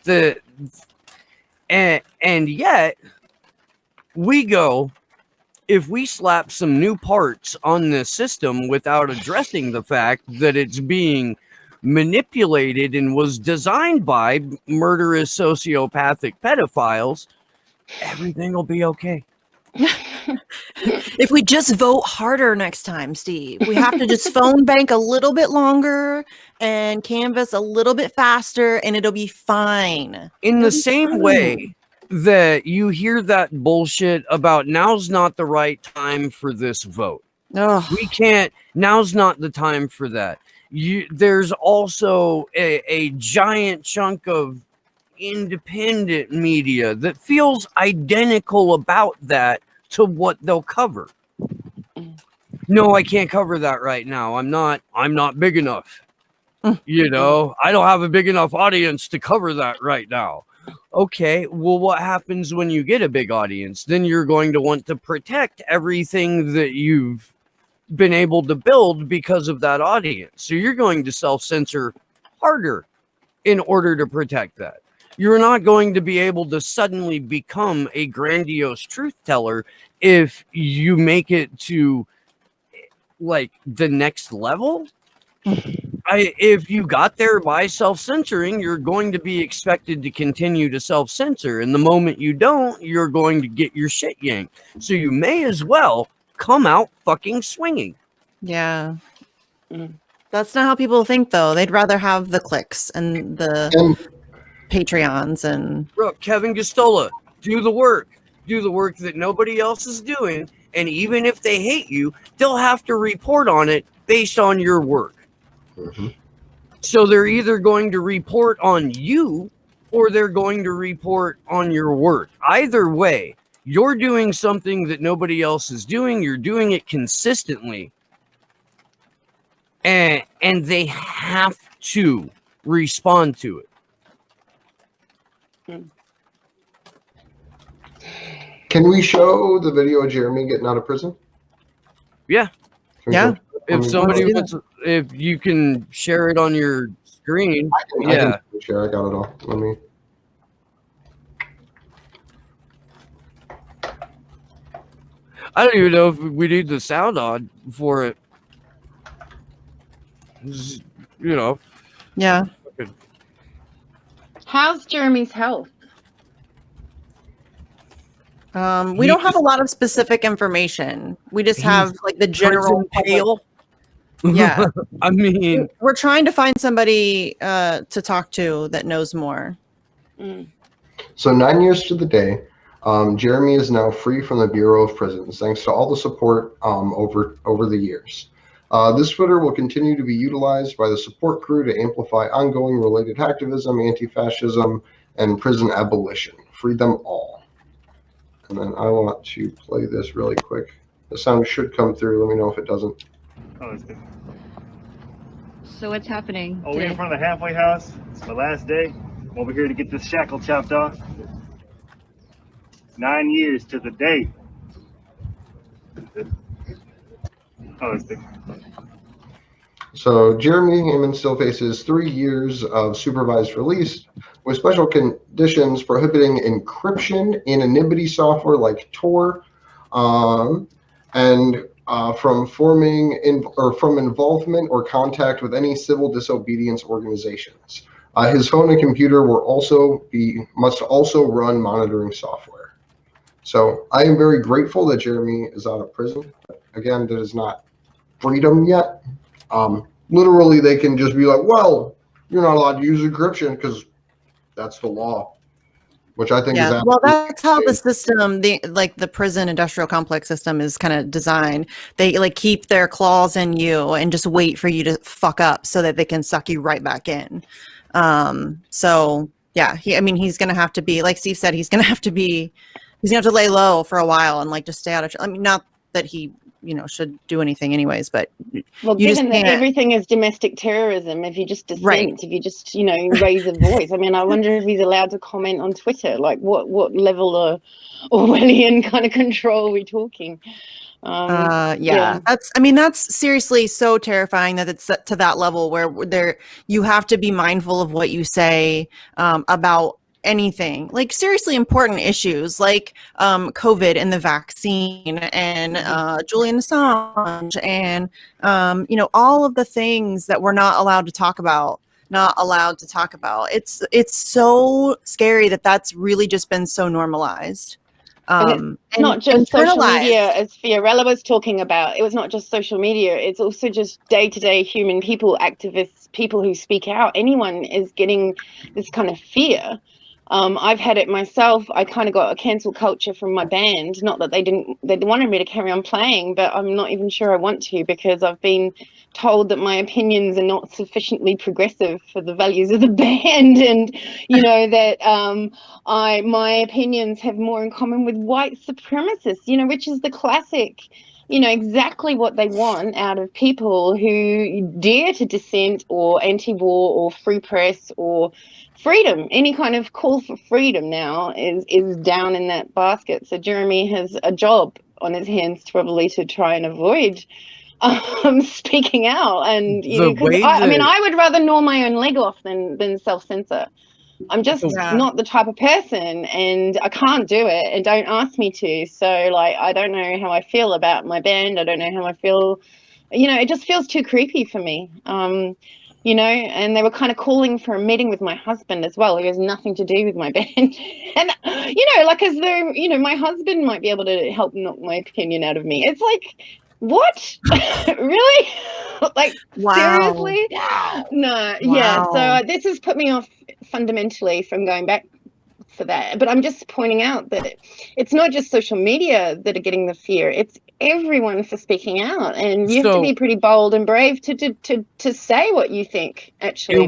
and yet we go, if we slap some new parts on this system without addressing the fact that it's being manipulated and was designed by murderous sociopathic pedophiles, everything will be okay. If we just vote harder next time, Steve, we have to just phone bank a little bit longer and canvass a little bit faster, and it'll be fine. In the same way that you hear that bullshit about now's not the right time for this vote. We can't, now's not the time for that. There's also a giant chunk of independent media that feels identical about that to what they'll cover. No, I can't cover that right now. I'm not big enough. You know, I don't have a big enough audience to cover that right now. Okay, well, what happens when you get a big audience? Then you're going to want to protect everything that you've been able to build because of that audience. So you're going to self-censor harder in order to protect that. You're not going to be able to suddenly become a grandiose truth teller if you make it to like the next level. If you got there by self-censoring, you're going to be expected to continue to self-censor. And the moment you don't, you're going to get your shit yanked. So you may as well come out fucking swinging. Yeah. That's not how people think, though. They'd rather have the clicks and the Patreons and... Bro, Kevin Gostola, do the work. Do the work that nobody else is doing. And even if they hate you, they'll have to report on it based on your work. So they're either going to report on you or they're going to report on your work. Either way, you're doing something that nobody else is doing. You're doing it consistently. And they have to respond to it. Can we show the video of Jeremy getting out of prison? Yeah. Yeah. If somebody wants, if you can share it on your screen, I can share. I got it all. Let me. I don't even know if we need the sound on for it. You know. Yeah. How's Jeremy's health? We don't have a lot of specific information. We just have like the general pale. Yeah. I mean, we're trying to find somebody to talk to that knows more. So 9 years to the day, Jeremy is now free from the Bureau of Prisons, thanks to all the support over the years. This footer will continue to be utilized by the support crew to amplify ongoing related activism, anti-fascism, and prison abolition. Free them all. And then I want to play this really quick. The sound should come through. Let me know if it doesn't. Oh, it's good. So what's happening? Oh, we're in front of the halfway house. It's the last day. I'm over here to get this shackle chopped off. 9 years to the day. Oh, it's big. So Jeremy Hammond still faces 3 years of supervised release with special conditions prohibiting encryption, anonymity software like Tor, and from from involvement or contact with any civil disobedience organizations. His phone and computer must also run monitoring software. So I am very grateful that Jeremy is out of prison. Again, that is not freedom yet. Literally, they can just be like, well, you're not allowed to use encryption because that's the law. which I think is Yeah, well, absolutely that's how the insane. system, the prison industrial complex system is kind of designed. They like keep their claws in you and just wait for you to fuck up so that they can suck you right back in. So yeah, I mean, he's gonna have to be, like Steve said, he's gonna have to lay low for a while and like just stay out of. I mean, not that he, should do anything anyways, but Well, you just given that can't. everything is domestic terrorism, if you just Right. dissent, if you just, raise a voice, I mean, I wonder if he's allowed to comment on Twitter. Like, what level of Orwellian kind of control are we talking? Yeah, that's seriously so terrifying that it's to that level where you have to be mindful of what you say about anything, like seriously important issues like COVID and the vaccine and Julian Assange and all of the things that we're not allowed to talk about. It's so scary that that's really just been so normalized. And it's not just social internalized. media, as Fiorella was talking about. It was not just social media. It's also just day-to-day human people, activists, people who speak out. Anyone is getting this kind of fear. I've had it myself. I kind of got a cancel culture from my band. Not that they wanted me to carry on playing, but I'm not even sure I want to, because I've been told that my opinions are not sufficiently progressive for the values of the band, and that my opinions have more in common with white supremacists, which is the classic, exactly what they want out of people who dare to dissent or anti-war or free press or freedom. Any kind of call for freedom now is down in that basket. So Jeremy has a job on his hands probably to try and avoid speaking out. And I would rather gnaw my own leg off than self-censor. I'm just not the type of person, and I can't do it, and don't ask me to. So I don't know how I feel about my band. I don't know how I feel, it just feels too creepy for me. And they were kind of calling for a meeting with my husband as well, who has nothing to do with my band. And, as though, my husband might be able to help knock my opinion out of me. It's like, what? Really? Seriously? Wow. No, Wow. yeah. So this has put me off fundamentally from going back for that. But I'm just pointing out that it's not just social media that are getting the fear. It's everyone for speaking out, and you have to be pretty bold and brave to say what you think. Actually,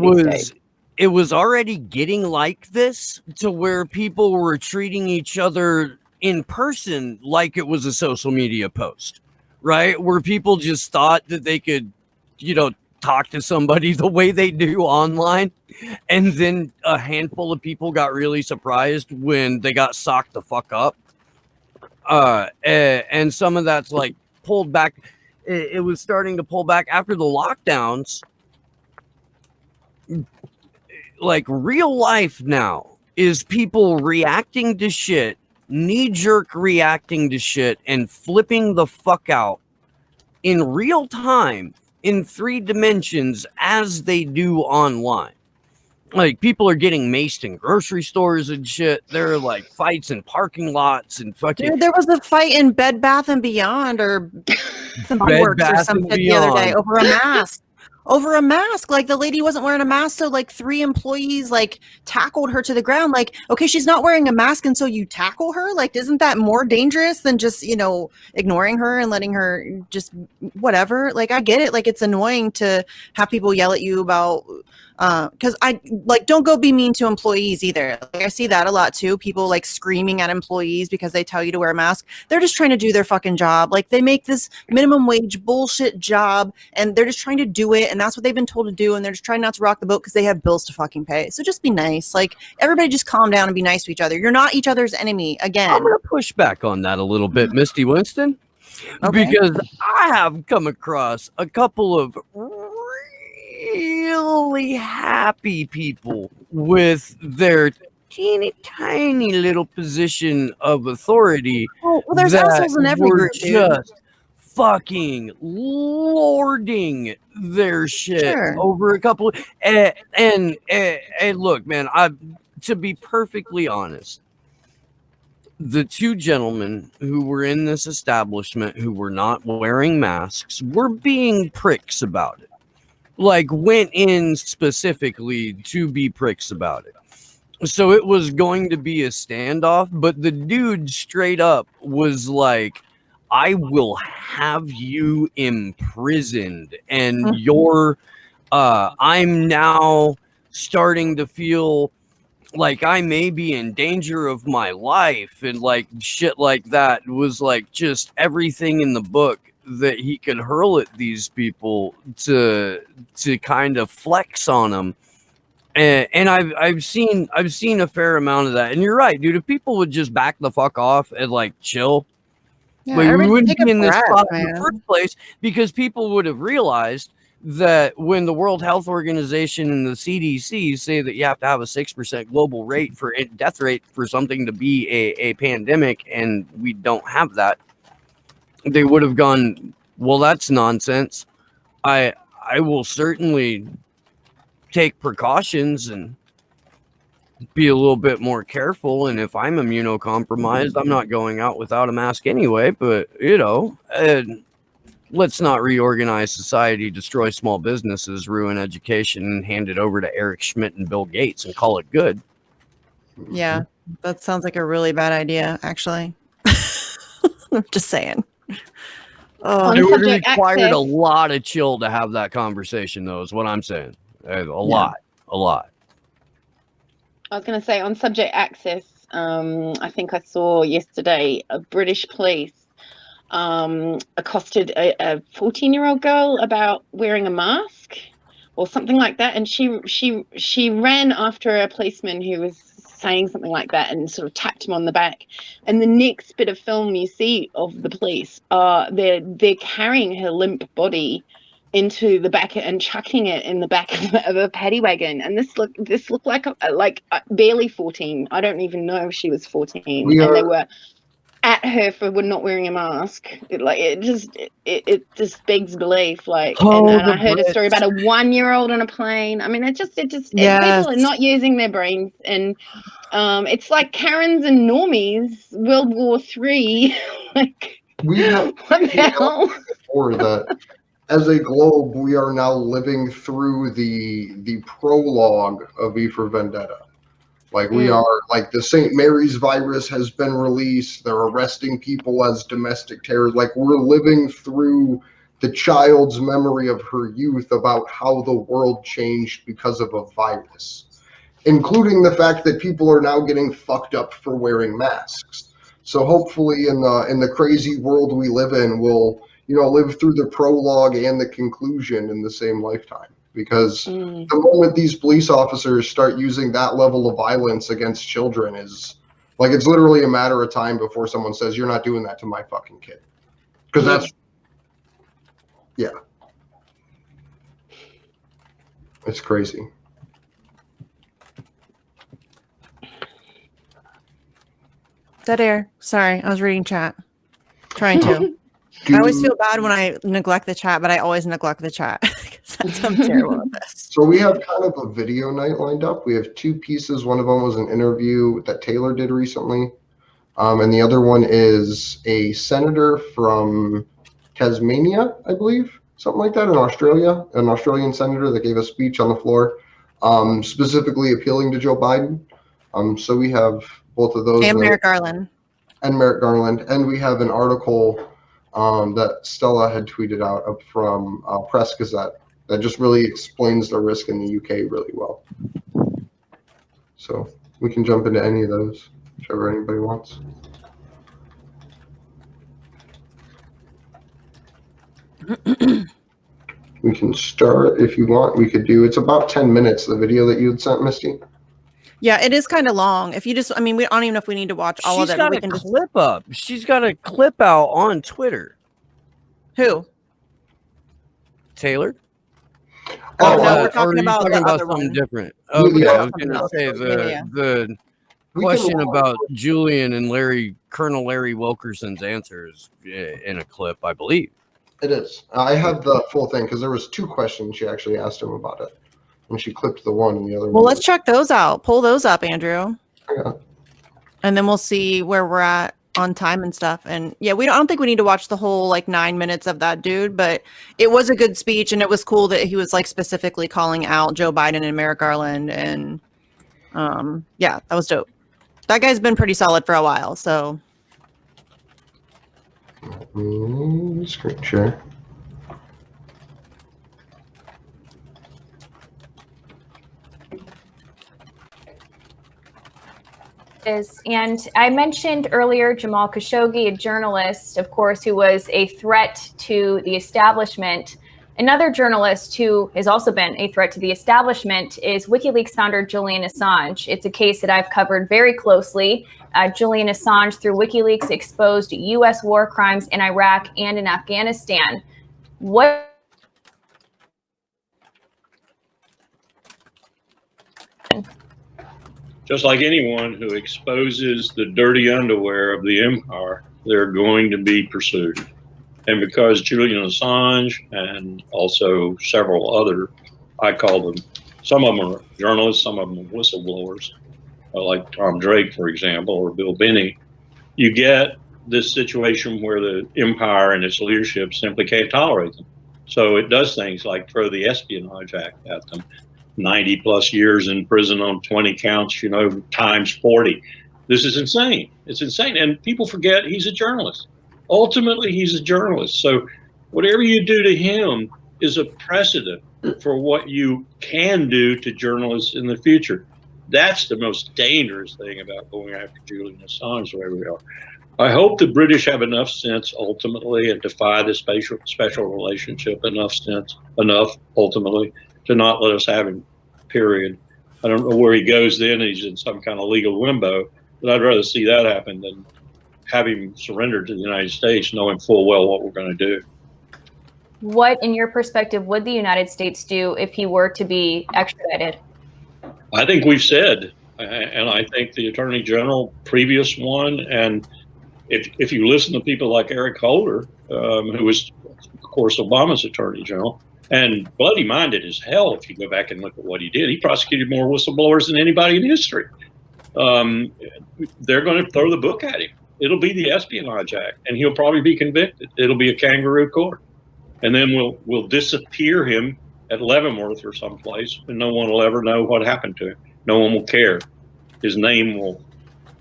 it was already getting like this, to where people were treating each other in person like it was a social media post, right? Where people just thought that they could, talk to somebody the way they do online. And then a handful of people got really surprised when they got socked the fuck up. And some of that's like pulled back. It was starting to pull back after the lockdowns. Like real life now is people reacting to shit, knee-jerk reacting to shit, and flipping the fuck out in real time in 3 dimensions as they do online. Like people are getting maced in grocery stores and shit. There are like fights in parking lots and fucking. Dude, there was a fight in Bed Bath and Beyond or Works or something the other day over a mask. Over a mask. Like the lady wasn't wearing a mask, so like 3 employees like tackled her to the ground. Like, okay, she's not wearing a mask, and so you tackle her. Like, isn't that more dangerous than just ignoring her and letting her just whatever? Like, I get it. Like, it's annoying to have people yell at you about. Because I don't go be mean to employees either. Like, I see that a lot too. People like screaming at employees because they tell you to wear a mask. They're just trying to do their fucking job. Like they make this minimum wage bullshit job and they're just trying to do it. And that's what they've been told to do. And they're just trying not to rock the boat because they have bills to fucking pay. So just be nice. Like everybody just calm down and be nice to each other. You're not each other's enemy. Again, I'm going to push back on that a little bit, Misty Winston. Okay. Because I have come across a couple of really happy people with their teeny tiny little position of authority. Well, there's assholes in every group, just fucking lording their shit over a couple. And look, man, to be perfectly honest, the 2 gentlemen who were in this establishment who were not wearing masks were being pricks about it. Like went in specifically to be pricks about it. So it was going to be a standoff, but the dude straight up was like, I will have you imprisoned, and I'm now starting to feel like I may be in danger of my life, and like shit like that. It was like just everything in the book that he could hurl at these people to kind of flex on them. And I've seen a fair amount of that. And you're right, dude. If people would just back the fuck off and like chill, Yeah, like we everybody wouldn't take a be in this breath, spot in the man. first place, because people would have realized that when the World Health Organization and the CDC say that you have to have a 6% global rate for death rate for something to be a pandemic, and we don't have that, they would have gone, well, that's nonsense. I will certainly take precautions and be a little bit more careful. And if I'm immunocompromised, I'm not going out without a mask anyway. But, let's not reorganize society, destroy small businesses, ruin education, and hand it over to Eric Schmidt and Bill Gates and call it good. Yeah, that sounds like a really bad idea, actually. Just saying. Oh, On It would subject require a access. lot of chill to have that conversation, though, is what I'm saying. A lot. I was going to say on subject access, I think I saw yesterday a British police accosted a 14-year-old girl about wearing a mask or something like that, and she ran after a policeman who was saying something like that and sort of tapped him on the back. And the next bit of film you see of the police, they're carrying her limp body into the back and chucking it in the back of a paddy wagon. And this looked like barely 14. I don't even know if she was 14. They were at her for not wearing a mask. It just begs belief. And I heard a story about a 1-year-old on a plane. I mean, Yes. people are not using their brains, and it's like Karens and normies, World War III. We have what the hell? before that as a globe, we are now living through the prologue of V for Vendetta. We are, the St. Mary's virus has been released. They're arresting people as domestic terrorists. We're living through the child's memory of her youth about how the world changed because of a virus, including the fact that people are now getting fucked up for wearing masks. So hopefully in the crazy world we live in, we'll live through the prologue and the conclusion in the same lifetime. Because the moment these police officers start using that level of violence against children is it's literally a matter of time before someone says, you're not doing that to my fucking kid. Because that's, yeah. It's crazy. dead air. Sorry, I was reading chat. Trying to. I always feel bad when I neglect the chat, but I always neglect the chat. I'm terrible at this. So we have kind of a video night lined up. We have 2 pieces. One of them was an interview that Taylor did recently. And the other one is a senator from Tasmania, I believe, something like that, in Australia, an Australian senator that gave a speech on the floor, specifically appealing to Joe Biden. So we have both of those. And Merrick Garland. And we have an article that Stella had tweeted out up from Press Gazette that just really explains the risk in the UK really well. So we can jump into any of those, whichever anybody wants. We can start if you want. We could do, it's about 10 minutes, the video that you had sent, Misty. Yeah, it is kind of long. If you just, I mean, we don't even know if we need to watch all of it. She's got a clip up. She's got a clip out on Twitter. Who? Taylor? Oh, no, we're talking about the other something one. different. Okay, Yeah. I was going to say the question about Julian and Colonel Larry Wilkerson's answers in a clip, I believe. It is. I have the full thing because there was 2 questions she actually asked him about it. And she clipped the one and the other one. Well, let's check those out. Pull those up, Andrew. Yeah. And then we'll see where we're at on time and stuff. And yeah, I don't think we need to watch the whole 9 minutes of that dude, but it was a good speech, and it was cool that he was specifically calling out Joe Biden and Merrick Garland. And Yeah, that was dope. That guy's been pretty solid for a while, so. Screen share. And I mentioned earlier Jamal Khashoggi, a journalist, of course, who was a threat to the establishment. Another journalist who has also been a threat to the establishment is WikiLeaks founder Julian Assange. It's a case that I've covered very closely. Julian Assange, through WikiLeaks, exposed U.S. war crimes in Iraq and in Afghanistan. What Just like anyone who exposes the dirty underwear of the empire, they're going to be pursued. And because Julian Assange and also several other, I call them, some of them are journalists, some of them are whistleblowers, like Tom Drake, for example, or Bill Binney, you get this situation where the empire and its leadership simply can't tolerate them. So it does things like throw the Espionage Act at them. 90 plus years in prison on 20 counts, you know, times 40. This is insane. It's insane. And people forget he's a journalist. Ultimately, he's a journalist. So whatever you do to him is a precedent for what you can do to journalists in the future. That's the most dangerous thing about going after Julian Assange the way we are. I hope the British have enough sense ultimately and defy the special relationship enough ultimately to not let us have him, period. I don't know where he goes then. He's in some kind of legal limbo, but I'd rather see that happen than have him surrender to the United States, knowing full well what we're going to do. What, in your perspective, would the United States do if he were to be extradited? I think we've said, and I think the Attorney General, previous one, and if you listen to people like Eric Holder, who was, of course, Obama's Attorney General, and bloody-minded as hell if you go back and look at what he did. He prosecuted more whistleblowers than anybody in history. They're going to throw the book at him. It'll be the Espionage Act, and he'll probably be convicted. It'll be a kangaroo court. And then we'll disappear him at Leavenworth or someplace, and no one will ever know what happened to him. No one will care. His name will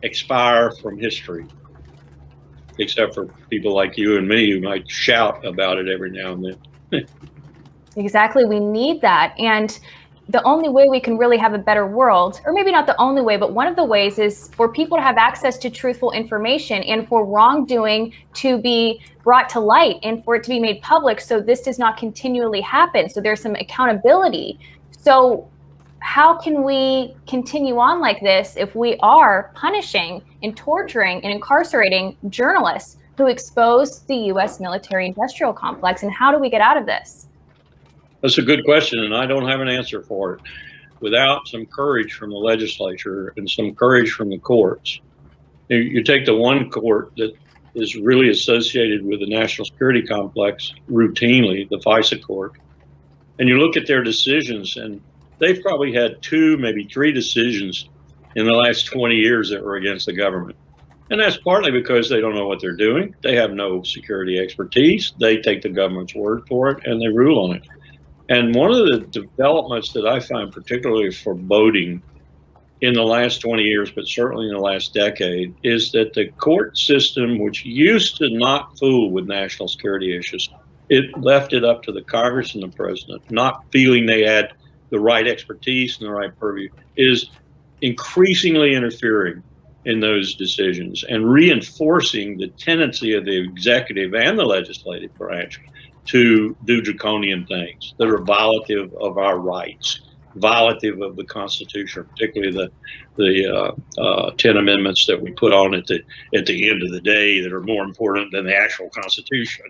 expire from history, except for people like you and me who might shout about it every now and then. Exactly. We need that. And the only way we can really have a better world, or maybe not the only way, but one of the ways is for people to have access to truthful information and for wrongdoing to be brought to light and for it to be made public so this does not continually happen. So there's some accountability. So how can we continue on like this if we are punishing and torturing and incarcerating journalists who expose the U.S. military-industrial complex? And how do we get out of this? That's a good question, and I don't have an answer for it. Without some courage from the legislature and some courage from the courts, you take the one court that is really associated with the national security complex routinely, the FISA court, and you look at their decisions, and they've probably had 2, maybe 3 decisions in the last 20 years that were against the government. And that's partly because they don't know what they're doing. They have no security expertise. They take the government's word for it, and they rule on it. And one of the developments that I find particularly foreboding in the last 20 years, but certainly in the last decade, is that the court system, which used to not fool with national security issues, it left it up to the Congress and the president, not feeling they had the right expertise and the right purview, is increasingly interfering in those decisions and reinforcing the tendency of the executive and the legislative branch to do draconian things that are violative of our rights, violative of the Constitution, particularly the 10 amendments that we put on at the end of the day that are more important than the actual Constitution.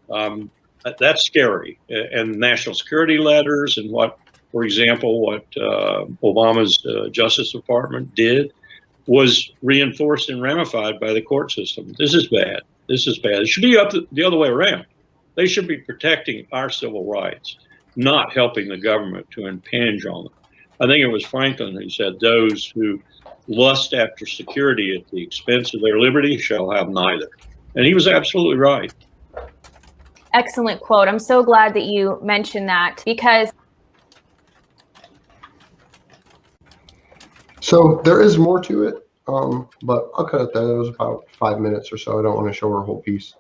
That's scary. And national security letters and what, for example, what Obama's Justice Department did was reinforced and ramified by the court system. This is bad. This is bad. It should be up the other way around. They should be protecting our civil rights, not helping the government to impinge on them. I think it was Franklin who said, those who lust after security at the expense of their liberty shall have neither. And he was absolutely right. Excellent quote. I'm so glad that you mentioned that, because So there is more to it, but I'll cut it there. It was about 5 minutes or so. I don't want to show her whole piece.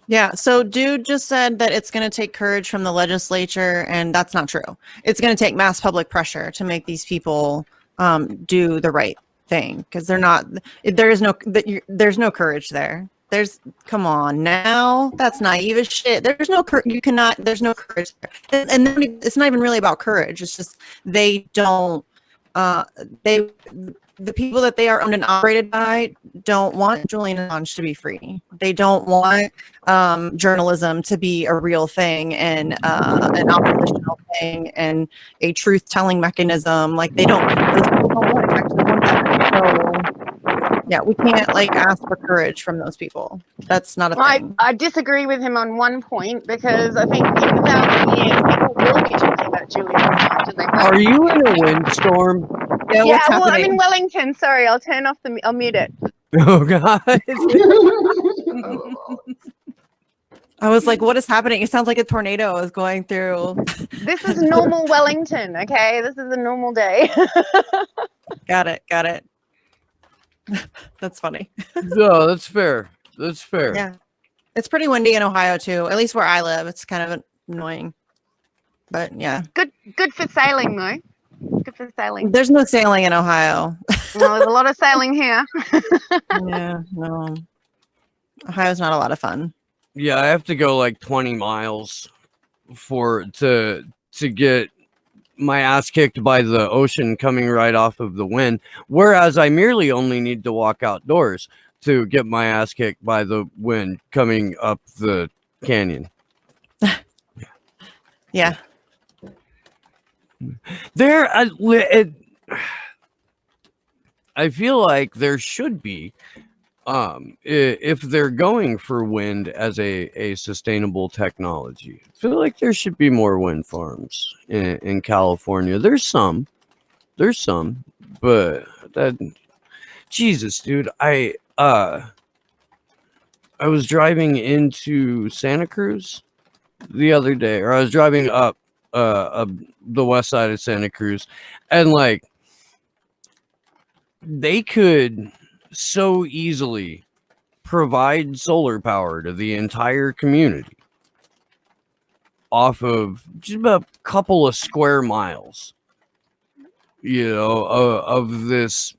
Yeah, so dude just said that it's going to take courage from the legislature, and that's not true. It's going to take mass public pressure to make these people do the right thing, because they're not. There's no courage there. Come on now, that's naive as shit. There's no you cannot. There's no courage there, and then it's not even really about courage. It's just they don't. The people that they are owned and operated by don't want Julian Assange to be free. They don't want journalism to be a real thing and an oppositional thing and a truth-telling mechanism. Like they don't. Those people don't actually want that. So yeah, we can't ask for courage from those people. That's not a thing. I disagree with him on one point, because I think in 1,000 years people will be talking about Julian Assange. And they will. Are you in a windstorm? Yeah, what's well, I'm happening? in Wellington. Sorry, I'll mute it. Oh God! I was like, what is happening? It sounds like a tornado is going through. This is normal Wellington, okay? This is a normal day. Got it. That's funny. No, that's fair. That's fair. Yeah. It's pretty windy in Ohio too. At least where I live, it's kind of annoying. But yeah. Good for sailing though. Good for sailing. There's no sailing in Ohio. Well, there's a lot of sailing here. Yeah, no. Ohio's not a lot of fun. Yeah, I have to go like 20 miles to get my ass kicked by the ocean coming right off of the wind, whereas I merely only need to walk outdoors to get my ass kicked by the wind coming up the canyon. Yeah. I feel like there should be, if they're going for wind as a sustainable technology, I feel like there should be more wind farms in California. There's some, but Jesus, dude, I was driving into Santa Cruz the other day, or I was driving up the west side of Santa Cruz, and they could so easily provide solar power to the entire community off of just about a couple of square miles, of this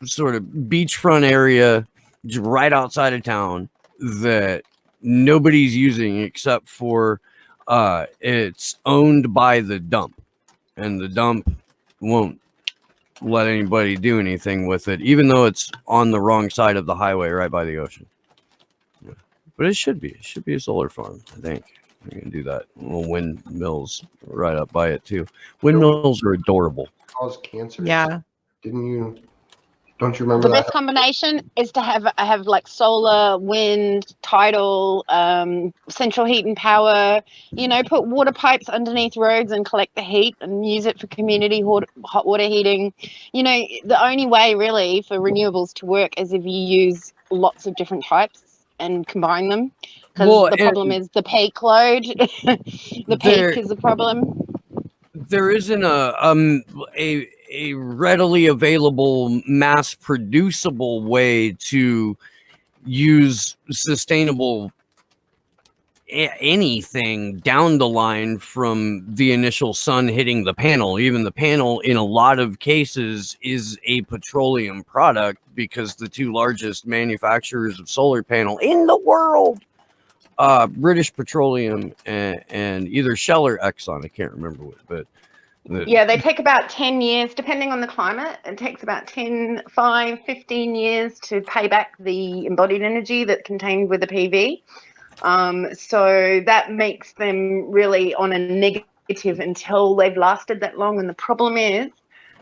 sort of beachfront area just right outside of town that nobody's using except for it's owned by the dump, and the dump won't let anybody do anything with it, even though it's on the wrong side of the highway right by the ocean. Yeah. But it should be a solar farm, I think. You can do that. Little windmills right up by it too. Windmills are adorable. Cause cancer. Yeah. Don't you remember The that? best combination is to have like solar, wind, tidal, central heat and power. Put water pipes underneath roads and collect the heat and use it for community hot water heating. The only way really for renewables to work is if you use lots of different types and combine them. Because the problem is the peak load. The peak is the problem. There isn't a readily available, mass producible way to use sustainable anything down the line from the initial sun hitting the panel. Even the panel, in a lot of cases, is a petroleum product, because the two largest manufacturers of solar panel in the world, British Petroleum and either Shell or Exxon, I can't remember which, but yeah, they take about 10 years, depending on the climate. It takes about 15 years to pay back the embodied energy that's contained with the PV. So that makes them really on a negative until they've lasted that long. And the problem is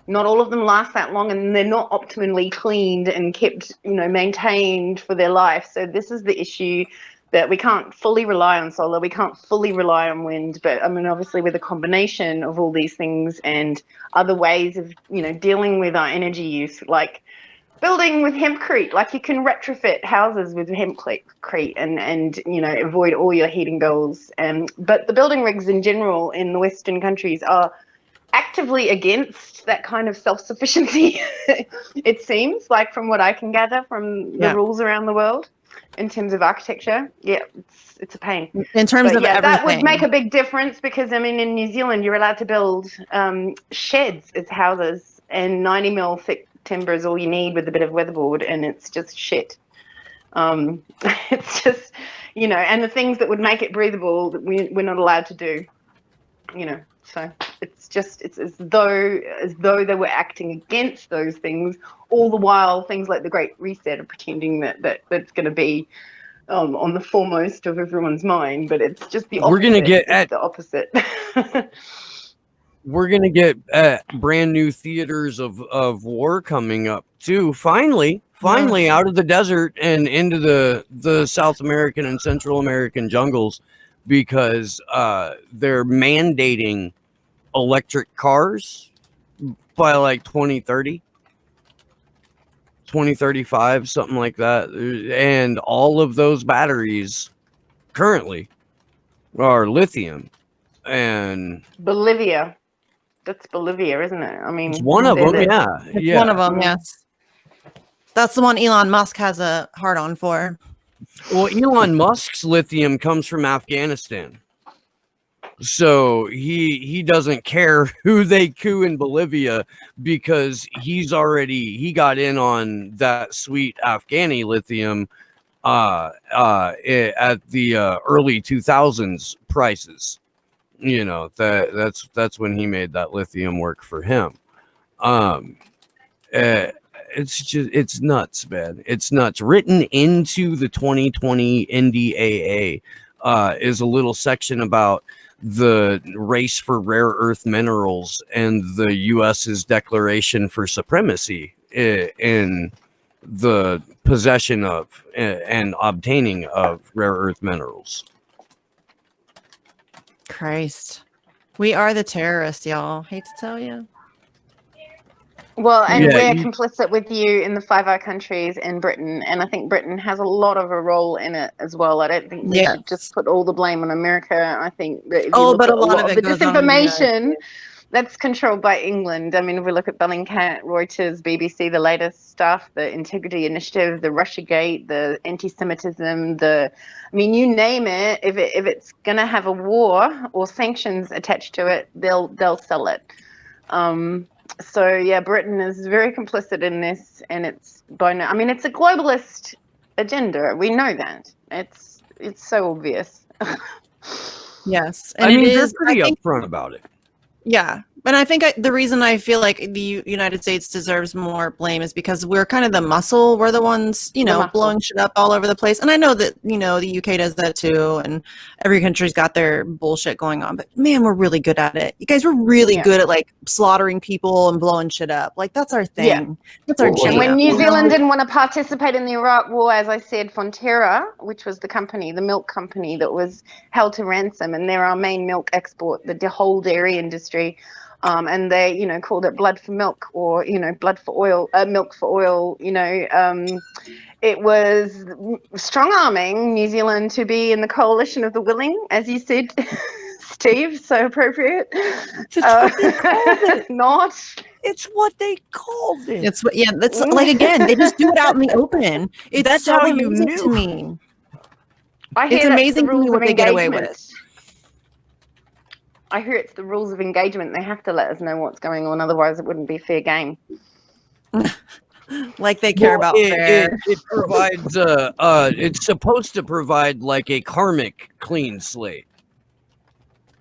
not all of them last that long, and they're not optimally cleaned and kept, maintained for their life. So this is the issue, that we can't fully rely on solar, we can't fully rely on wind, but obviously with a combination of all these things and other ways of, dealing with our energy use, like building with hempcrete, like you can retrofit houses with hempcrete and avoid all your heating bills. But the building rigs in general in the Western countries are actively against that kind of self-sufficiency. It seems like, from what I can gather from the rules around the world in terms of architecture. Yeah, it's a pain. In terms but of yeah, everything. that would make a big difference, because I mean, in New Zealand, you're allowed to build sheds as houses, and 90 mil thick timber is all you need with a bit of weatherboard, and it's just shit. It's just, you know, and the things that would make it breathable that we're not allowed to do, you know. So it's just, it's as though they were acting against those things, all the while things like the Great Reset are pretending that's going to be on the foremost of everyone's mind, but it's just the opposite. We're gonna get at the opposite. We're gonna get brand new theaters of war coming up too. Finally, out of the desert and into the South American and Central American jungles, because they're mandating electric cars by like 2030, 2035, something like that. And all of those batteries currently are lithium. And Bolivia. That's Bolivia, isn't it? I mean, it's one of them, yeah. It's one of them, yes. That's the one Elon Musk has a hard on for. Well, Elon Musk's lithium comes from Afghanistan. So he doesn't care who they coup in Bolivia, because he got in on that sweet Afghani lithium at the early 2000s prices. You know, that's when he made that lithium work for him. It's nuts, man. It's nuts. Written into the 2020 NDAA is a little section about the race for rare earth minerals and the US's declaration for supremacy in the possession of and obtaining of rare earth minerals. Christ. We are the terrorists, y'all. Hate to tell you. Well, and we're complicit with you in the Five Eyes countries in Britain, and I think Britain has a lot of a role in it as well. I don't think we should just put all the blame on America. I think that if you look at a lot of the disinformation that's controlled by England. I mean, if we look at Bellingcat, Reuters, BBC, the latest stuff, the Integrity Initiative, the Russiagate, the anti-Semitism, I mean, you name it. If it's gonna have a war or sanctions attached to it, they'll sell it. So yeah, Britain is very complicit in this, and it's I mean, it's a globalist agenda. We know that. It's so obvious. Yes, and I mean, they're pretty upfront about it. Yeah, but I think the reason I feel like the United States deserves more blame is because we're kind of the muscle. We're the ones, you know, blowing shit up all over the place. And I know that, you know, the UK does that too, and every country's got their bullshit going on. But man, we're really good at it. You guys were really good at like slaughtering people and blowing shit up. Like that's our thing. Yeah. That's our jam. And when New Zealand didn't want to participate in the Iraq War, as I said, Fonterra, which was the company, the milk company that was held to ransom, and they're our main milk export, the whole dairy industry. And they, you know, called it blood for milk, or, you know, blood for oil, milk for oil, you know. It was strong-arming New Zealand to be in the coalition of the willing, as you said, Steve, so appropriate. It's what they called it. Not. It's what they called it. It's what, yeah, that's like, again, they just do it out in the open. That's how you knew. To me. It's amazing to me what they get away with. I hear it's the rules of engagement. They have to let us know what's going on, otherwise it wouldn't be fair game. Like they care about fair. It provides it's supposed to provide like a karmic clean slate,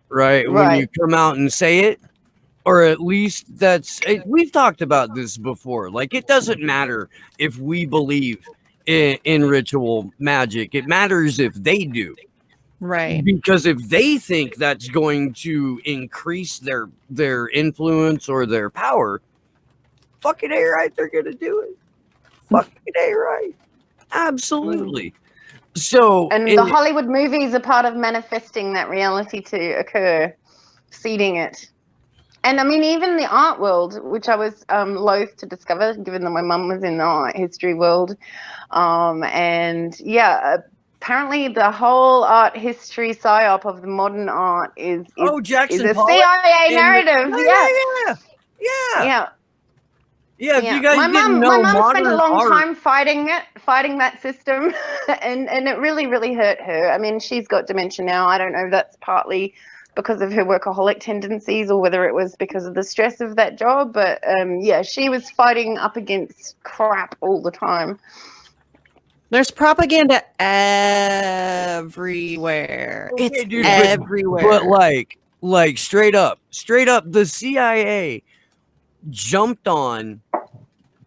right? When you come out and say it, or at least we've talked about this before. Like, it doesn't matter if we believe in ritual magic. It matters if they do. Right. Because if they think that's going to increase their influence or their power, fucking A right, they're gonna do it. Fucking A right. Absolutely. So, and the Hollywood movies are part of manifesting that reality to occur, seeding it. And I mean, even the art world, which I was loath to discover, given that my mum was in the art history world. And yeah, apparently the whole art history psyop of the modern art is Jackson a Pollock CIA narrative. Yeah. If you Yeah, guys my didn't mum know spent a modern long art, time fighting that system, and it really hurt her. I mean, she's got dementia now. I don't know if that's partly because of her workaholic tendencies or whether it was because of the stress of that job. But yeah, she was fighting up against crap all the time. There's propaganda everywhere. Okay, It's dude, everywhere. but like straight up, the CIA jumped on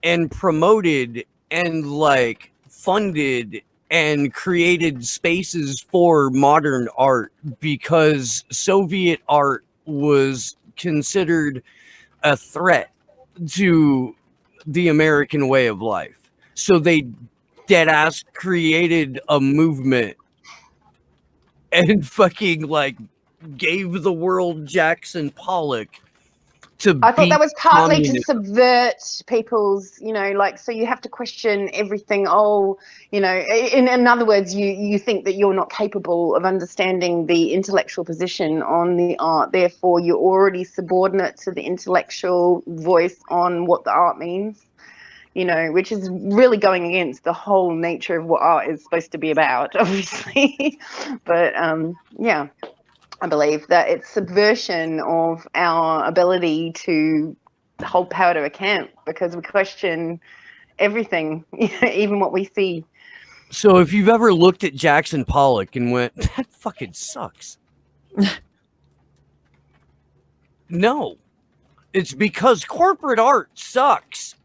and promoted and like funded and created spaces for modern art because Soviet art was considered a threat to the American way of life. So they dead ass created a movement and fucking like gave the world Jackson Pollock to I thought that was partly to communism. subvert people's, like, so you have to question everything. In other words, you think that you're not capable of understanding the intellectual position on the art. Therefore, you're already subordinate to the intellectual voice on what the art means, which is really going against the whole nature of what art is supposed to be about, obviously. But, yeah. I believe that it's subversion of our ability to hold power to account because we question everything, even what we see. So if you've ever looked at Jackson Pollock and went, that fucking sucks. No, it's because corporate art sucks.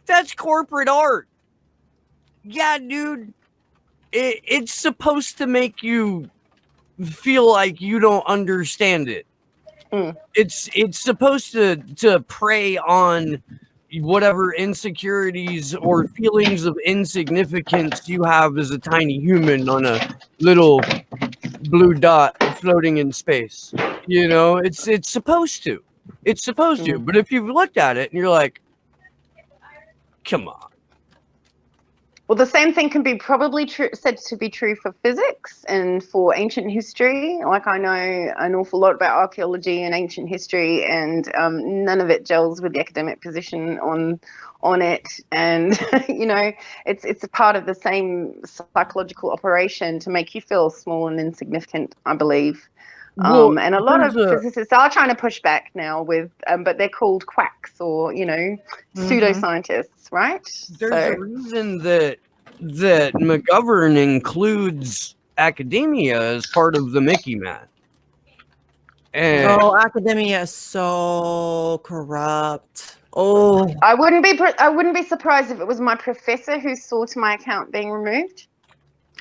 That's corporate art. Yeah, dude. It's supposed to make you feel like you don't understand it. It's supposed to prey on whatever insecurities or feelings of insignificance you have as a tiny human on a little blue dot floating in space. It's supposed to. It's supposed to. But if you've looked at it and you're like, come on. Well, the same thing can be probably said to be true for physics and for ancient history. Like, I know an awful lot about archaeology and ancient history, and none of it gels with the academic position on it. And it's a part of the same psychological operation to make you feel small and insignificant, I believe. Well, and a lot of physicists are trying to push back now with, but they're called quacks or pseudoscientists, right? There's a reason that McGovern includes academia as part of the Mickey Man. And academia is so corrupt. I wouldn't be surprised if it was my professor who saw to my account being removed.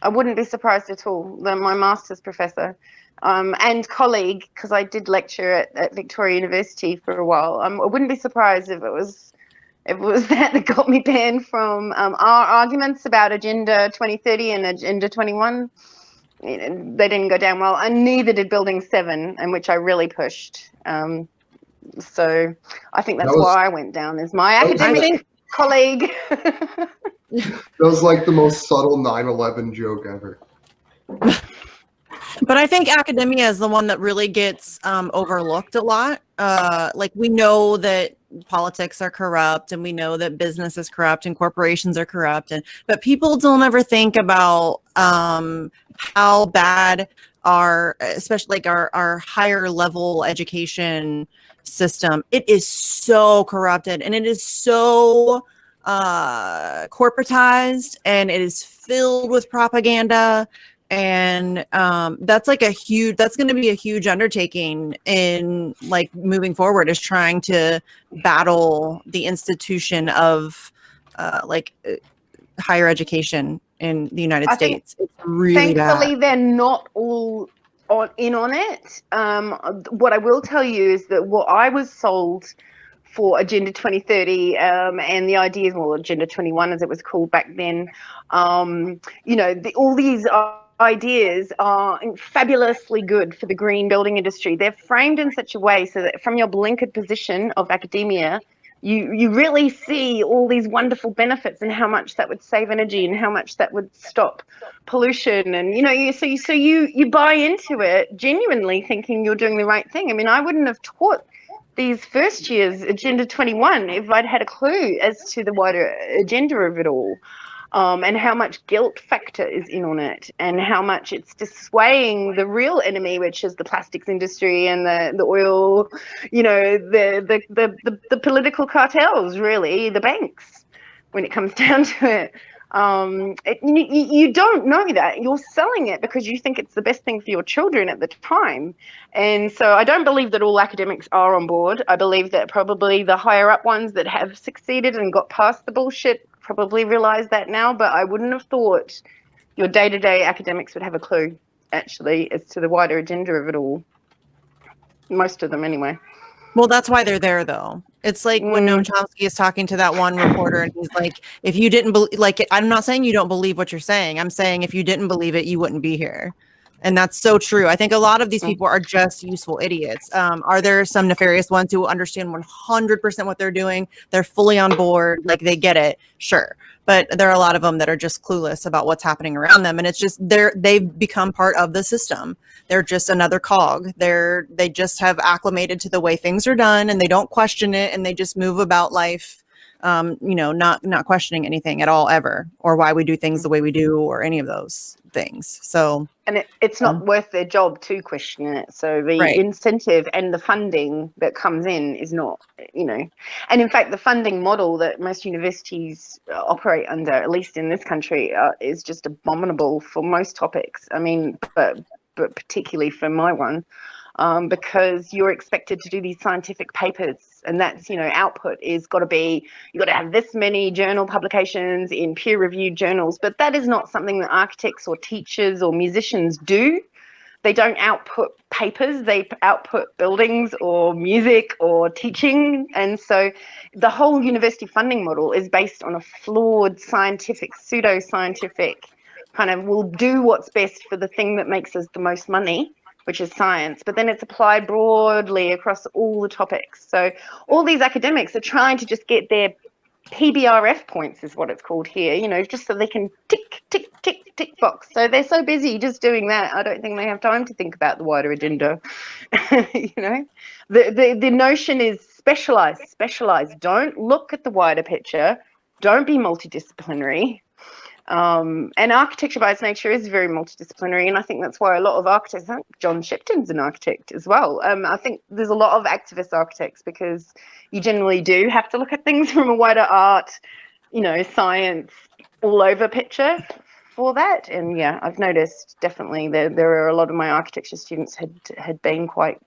I wouldn't be surprised at all. My master's professor. And colleague, because I did lecture at Victoria University for a while. I wouldn't be surprised if it was that got me banned from our arguments about Agenda 2030 and Agenda 21. They didn't go down well, and neither did Building 7, and which I really pushed. So I think that's why I went down as my academic colleague. That was like the most subtle 9/11 joke ever. But I think academia is the one that really gets overlooked a lot. Like, we know that politics are corrupt, and we know that business is corrupt and corporations are corrupt, but people don't ever think about how bad especially like our higher level education system. It is so corrupted, and it is so corporatized, and it is filled with propaganda. And that's going to be a huge undertaking in like moving forward, is trying to battle the institution of higher education in the United States. It's really thankfully bad. they're not all in on it. What I will tell you is that what I was sold for Agenda 2030 and the ideas, well, Agenda 21 as it was called back then, all these ideas are fabulously good for the green building industry. They're framed in such a way so that from your blinkered position of academia, you really see all these wonderful benefits and how much that would save energy and how much that would stop pollution. And you buy into it genuinely thinking you're doing the right thing. I mean, I wouldn't have taught these first years Agenda 21 if I'd had a clue as to the wider agenda of it all. And how much guilt factor is in on it, and how much it's dissuading the real enemy, which is the plastics industry and the oil, the political cartels, really, the banks, when it comes down to it. You don't know that. You're selling it because you think it's the best thing for your children at the time. And so I don't believe that all academics are on board. I believe that probably the higher up ones that have succeeded and got past the bullshit probably realize that now, but I wouldn't have thought your day-to-day academics would have a clue, actually, as to the wider agenda of it all. Most of them, anyway. Well, that's why they're there, though. It's like when Noam Chomsky is talking to that one reporter, and he's like, if you didn't believe, like, I'm not saying you don't believe what you're saying. I'm saying if you didn't believe it, you wouldn't be here. And that's so true. I think a lot of these people are just useful idiots. Are there some nefarious ones who understand 100% what they're doing? They're fully on board, like they get it, sure. But there are a lot of them that are just clueless about what's happening around them. And it's just they've become part of the system. They're just another cog. They just have acclimated to the way things are done, and they don't question it, and they just move about life, not questioning anything at all ever, or why we do things the way we do, or any of those things. So, and it's not worth their job to question it. So the incentive and the funding that comes in is not, and in fact the funding model that most universities operate under, at least in this country, is just abominable for most topics. I mean, but particularly for my one, because you're expected to do these scientific papers, and that's, output is got to be, you got to have this many journal publications in peer-reviewed journals, but that is not something that architects or teachers or musicians do. They don't output papers, they output buildings or music or teaching. And so the whole university funding model is based on a flawed scientific, pseudo-scientific kind of, we'll do what's best for the thing that makes us the most money, which is science, but then it's applied broadly across all the topics. So all these academics are trying to just get their PBRF points, is what it's called here, just so they can tick, tick, tick, tick box. So they're so busy just doing that, I don't think they have time to think about the wider agenda. The notion is specialize. Don't look at the wider picture. Don't be multidisciplinary. And architecture by its nature is very multidisciplinary, and I think that's why a lot of architects, I think John Shipton's an architect as well. I think there's a lot of activist architects, because you generally do have to look at things from a wider art, science, all over picture for that. And yeah, I've noticed definitely there are a lot of my architecture students had been quite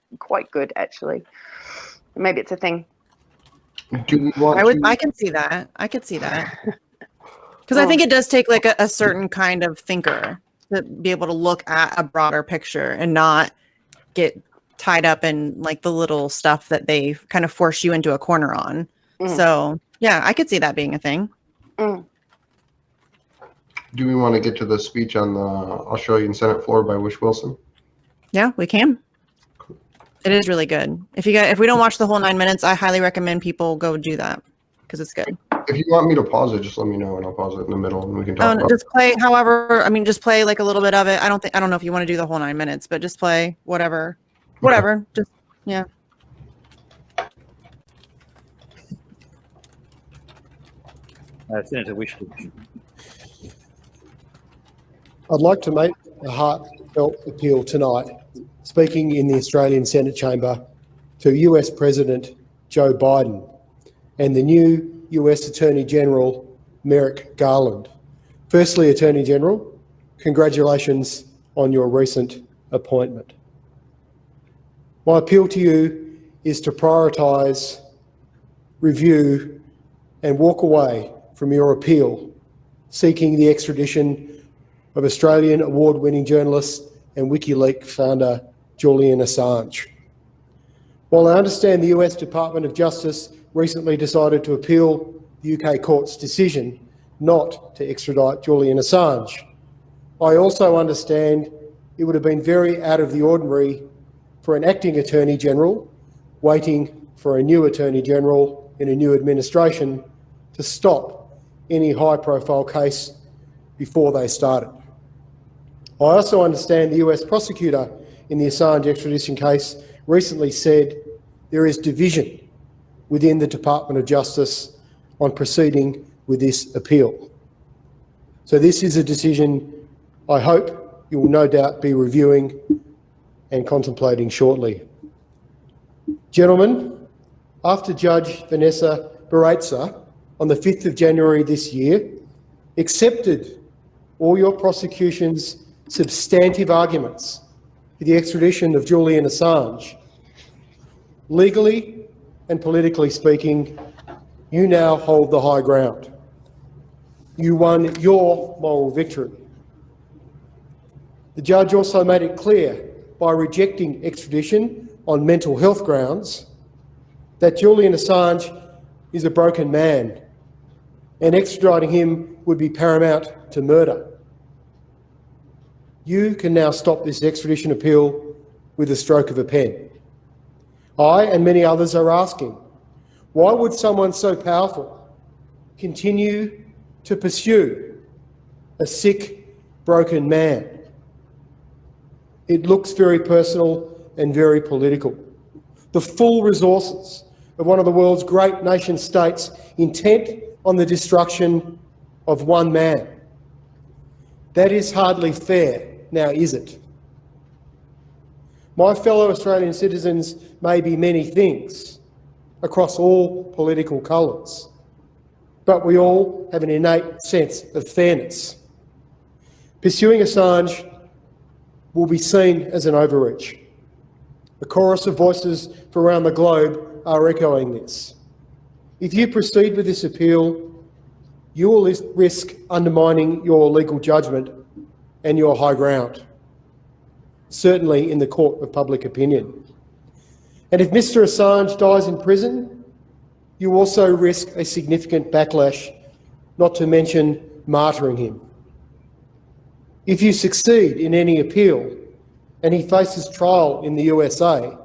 good, actually. Maybe it's a thing. I can see that. I could see that. Because I think it does take like a certain kind of thinker to be able to look at a broader picture and not get tied up in like the little stuff that they kind of force you into a corner on. So yeah, I could see that being a thing. Do we want to get to the speech on the Australian Senate floor by Wish Wilson? Yeah, we can. It is really good. If we don't watch the whole 9 minutes, I highly recommend people go do that, because it's good. If you want me to pause it, just let me know, and I'll pause it in the middle, and we can talk about just play just play like a little bit of it. I don't know if you want to do the whole 9 minutes, but just play whatever. Just, yeah. Senator Wish. I'd like to make a heartfelt appeal tonight, speaking in the Australian Senate chamber, to US President Joe Biden and the new US Attorney General Merrick Garland. Firstly, Attorney General, congratulations on your recent appointment. My appeal to you is to prioritise, review and walk away from your appeal seeking the extradition of Australian award-winning journalist and WikiLeaks founder Julian Assange. While I understand the US Department of Justice recently decided to appeal the UK court's decision not to extradite Julian Assange, I also understand it would have been very out of the ordinary for an acting Attorney General waiting for a new Attorney General in a new administration to stop any high-profile case before they started. I also understand the US prosecutor in the Assange extradition case recently said there is division within the Department of Justice on proceeding with this appeal. So this is a decision I hope you will no doubt be reviewing and contemplating shortly. Gentlemen, after Judge Vanessa Baraitser on the 5th of January this year accepted all your prosecution's substantive arguments for the extradition of Julian Assange, legally and politically speaking, you now hold the high ground. You won your moral victory. The judge also made it clear by rejecting extradition on mental health grounds that Julian Assange is a broken man and extraditing him would be paramount to murder. You can now stop this extradition appeal with a stroke of a pen. I and many others are asking, why would someone so powerful continue to pursue a sick, broken man? It looks very personal and very political. The full resources of one of the world's great nation states intent on the destruction of one man. That is hardly fair, now is it? My fellow Australian citizens may be many things across all political colours, but we all have an innate sense of fairness. Pursuing Assange will be seen as an overreach. The chorus of voices from around the globe are echoing this. If you proceed with this appeal, you will risk undermining your legal judgment and your high ground, certainly in the court of public opinion. And if Mr. Assange dies in prison, you also risk a significant backlash, not to mention martyring him. If you succeed in any appeal and he faces trial in the USA,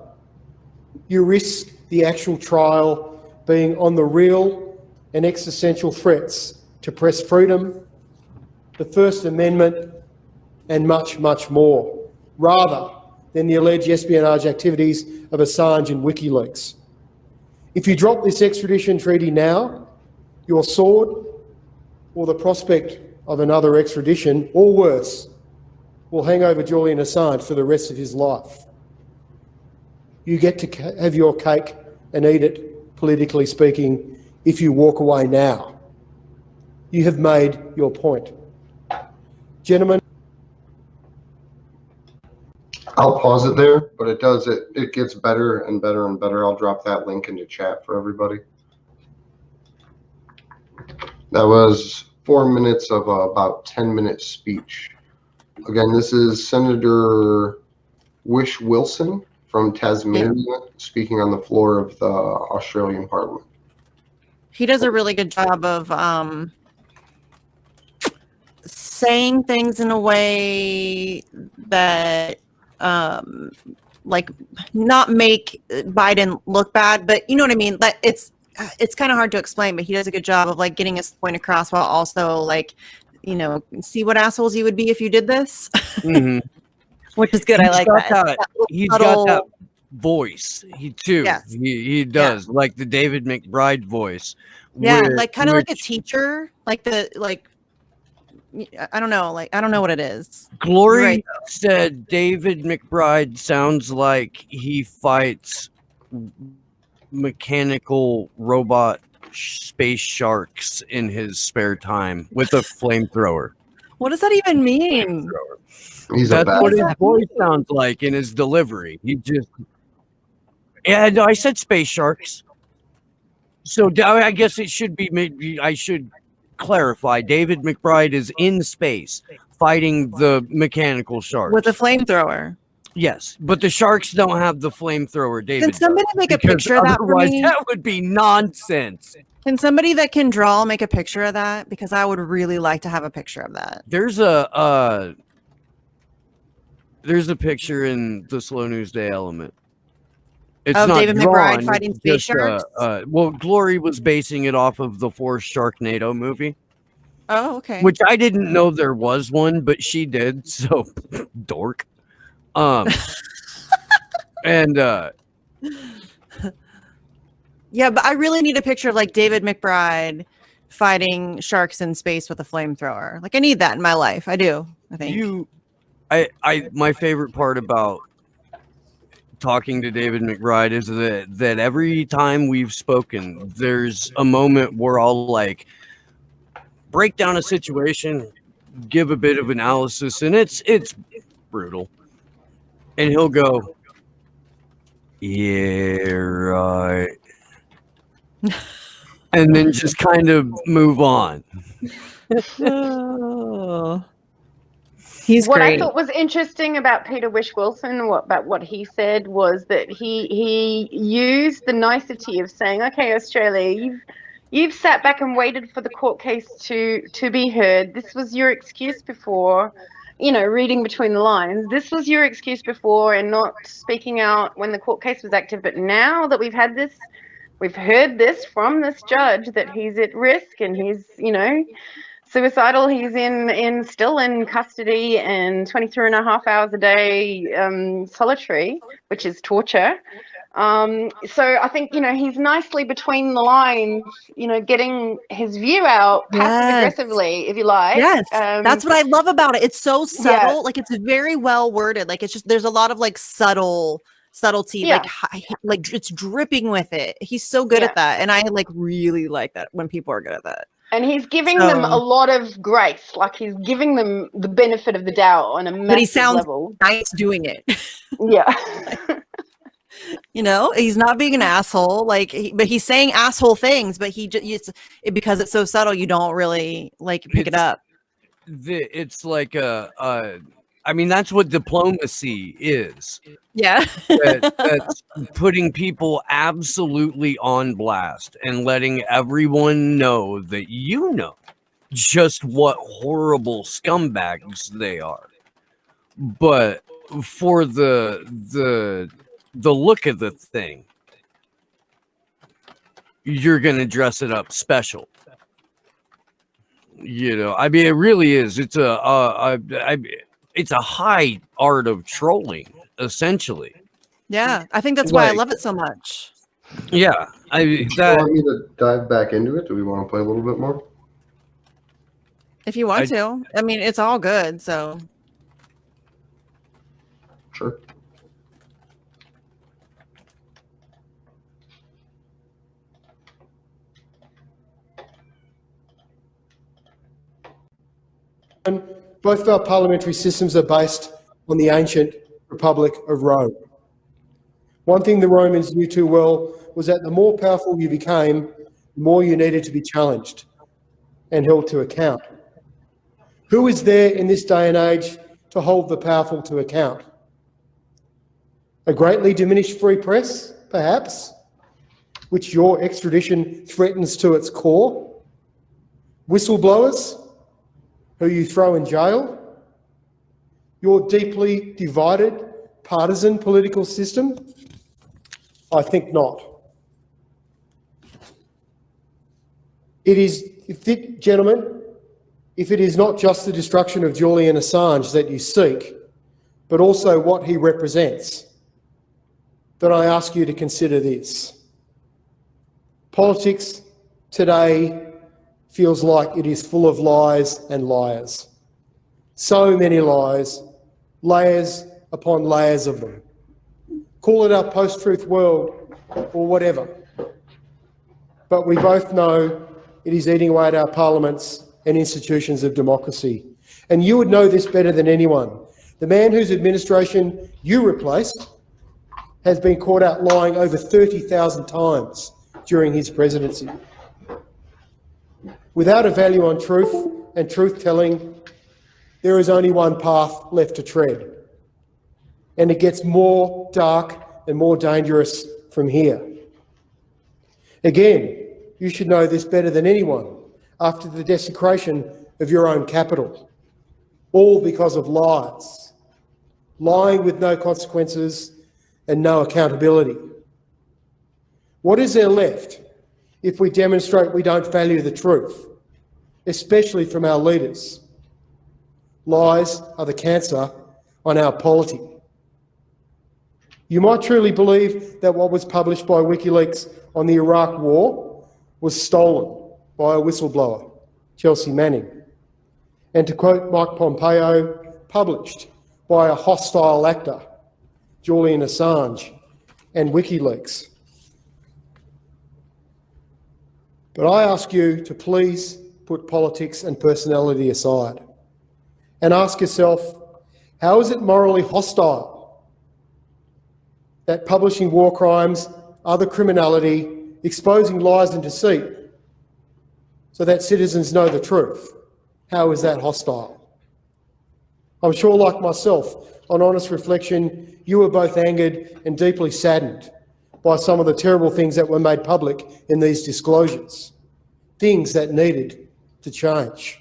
you risk the actual trial being on the real and existential threats to press freedom, the First Amendment, and much, much more, rather than the alleged espionage activities of Assange and WikiLeaks. If you drop this extradition treaty now, your sword or the prospect of another extradition, or worse, will hang over Julian Assange for the rest of his life. You get to have your cake and eat it, politically speaking, if you walk away now. You have made your point. Gentlemen. I'll pause it there, but it gets better and better and better. I'll drop that link into chat for everybody. That was 4 minutes of about 10-minute speech. Again, this is Senator Wish Wilson from Tasmania speaking on the floor of the Australian Parliament. He does a really good job of saying things in a way that like not make Biden look bad, but you know what I mean? That it's kind of hard to explain, but he does a good job of like getting his point across while also like, you know, see what assholes you would be if you did this. Mm-hmm. Which is good. I like that. He's got that voice. He too. Yes. He does like the David McBride voice. Yeah, like kind of like a teacher, like I don't know, like I don't know what it is. Glory said David McBride sounds like he fights mechanical robot space sharks in his spare time with a flamethrower. What does that even mean? That's what his voice sounds like in his delivery. He just, yeah, no, I said space sharks. So I guess it should be, maybe I should clarify. David McBride is in space fighting the mechanical sharks with a flamethrower. Yes, but the sharks don't have the flamethrower. David, can somebody make a picture of that for me? That would be nonsense. Can somebody that can draw make a picture of that? Because I would really like to have a picture of that. There's a picture in the Slow News Day Element. It's Of not David drawn, McBride fighting it's space just, sharks? well, Glory was basing it off of the Force Sharknado movie, Oh, okay. which I didn't know there was one, but she did, so dork. And Yeah, but I really need a picture of like David McBride fighting sharks in space with a flamethrower. Like I need that in my life. I do. I think. my favorite part about talking to David McBride is that every time we've spoken, there's a moment where I'll like break down a situation, give a bit of analysis, and it's brutal. And he'll go, "Yeah, right." And then just kind of move on. Oh. He's what great. I thought was interesting about Peter Wish-Wilson, about what he said, was that he used the nicety of saying, "Okay, Australia, you've sat back and waited for the court case to be heard. This was your excuse before, reading between the lines. This was your excuse before and not speaking out when the court case was active. But now that we've heard this from this judge that he's at risk and he's, suicidal. He's still in custody and 23 and a half hours a day solitary, which is torture. So I think, he's nicely between the lines, getting his view out passive aggressively, if you like. Yes, that's what I love about it. It's so subtle. Yeah. Like it's very well worded. Like it's just there's a lot of like subtlety. Yeah. Like it's dripping with it. He's so good at that, and I like really like that when people are good at that. And he's giving them a lot of grace. Like he's giving them the benefit of the doubt on a massive But he sounds level. nice doing it. Yeah. He's not being an asshole. But he's saying asshole things. But because it's so subtle, you don't really pick it up. It's like I mean, that's what diplomacy is. Yeah. That's putting people absolutely on blast and letting everyone know that just what horrible scumbags they are. But for the look of the thing, you're gonna dress it up special. I mean, it really is. It's it's a high art of trolling, essentially. Yeah, I think that's why I love it so much. Yeah, Do you want me to dive back into it? Do we want to play a little bit more? If you want to. I mean, it's all good, so. Sure. Both of our parliamentary systems are based on the ancient Republic of Rome. One thing the Romans knew too well was that the more powerful you became, the more you needed to be challenged and held to account. Who is there in this day and age to hold the powerful to account? A greatly diminished free press, perhaps, which your extradition threatens to its core? Whistleblowers, who you throw in jail? Your deeply divided partisan political system? I think not. Gentlemen, if it is not just the destruction of Julian Assange that you seek, but also what he represents, then I ask you to consider this. Politics today feels like it is full of lies and liars. So many lies, layers upon layers of them. Call it our post-truth world or whatever. But we both know it is eating away at our parliaments and institutions of democracy. And you would know this better than anyone. The man whose administration you replaced has been caught out lying over 30,000 times during his presidency. Without a value on truth and truth-telling, there is only one path left to tread. And it gets more dark and more dangerous from here. Again, you should know this better than anyone after the desecration of your own capital, all because of lies, lying with no consequences and no accountability. What is there left if we demonstrate we don't value the truth, especially from our leaders? Lies are the cancer on our polity. You might truly believe that what was published by WikiLeaks on the Iraq War was stolen by a whistleblower, Chelsea Manning, and to quote Mike Pompeo, published by a hostile actor, Julian Assange, and WikiLeaks. But I ask you to please put politics and personality aside and ask yourself, how is it morally hostile that publishing war crimes, other criminality, exposing lies and deceit so that citizens know the truth? How is that hostile? I'm sure, like myself, on honest reflection, you were both angered and deeply saddened by some of the terrible things that were made public in these disclosures, things that needed to change.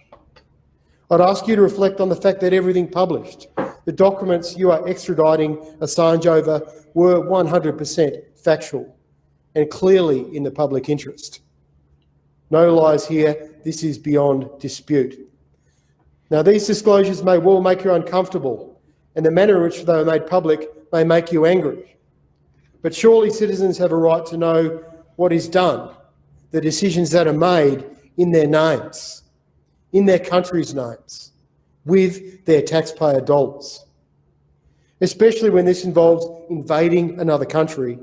I'd ask you to reflect on the fact that everything published, the documents you are extraditing Assange over, were 100% factual and clearly in the public interest. No lies here, this is beyond dispute. Now, these disclosures may well make you uncomfortable, and the manner in which they are made public may make you angry. But surely citizens have a right to know what is done, the decisions that are made in their names, in their country's names, with their taxpayer dollars, especially when this involves invading another country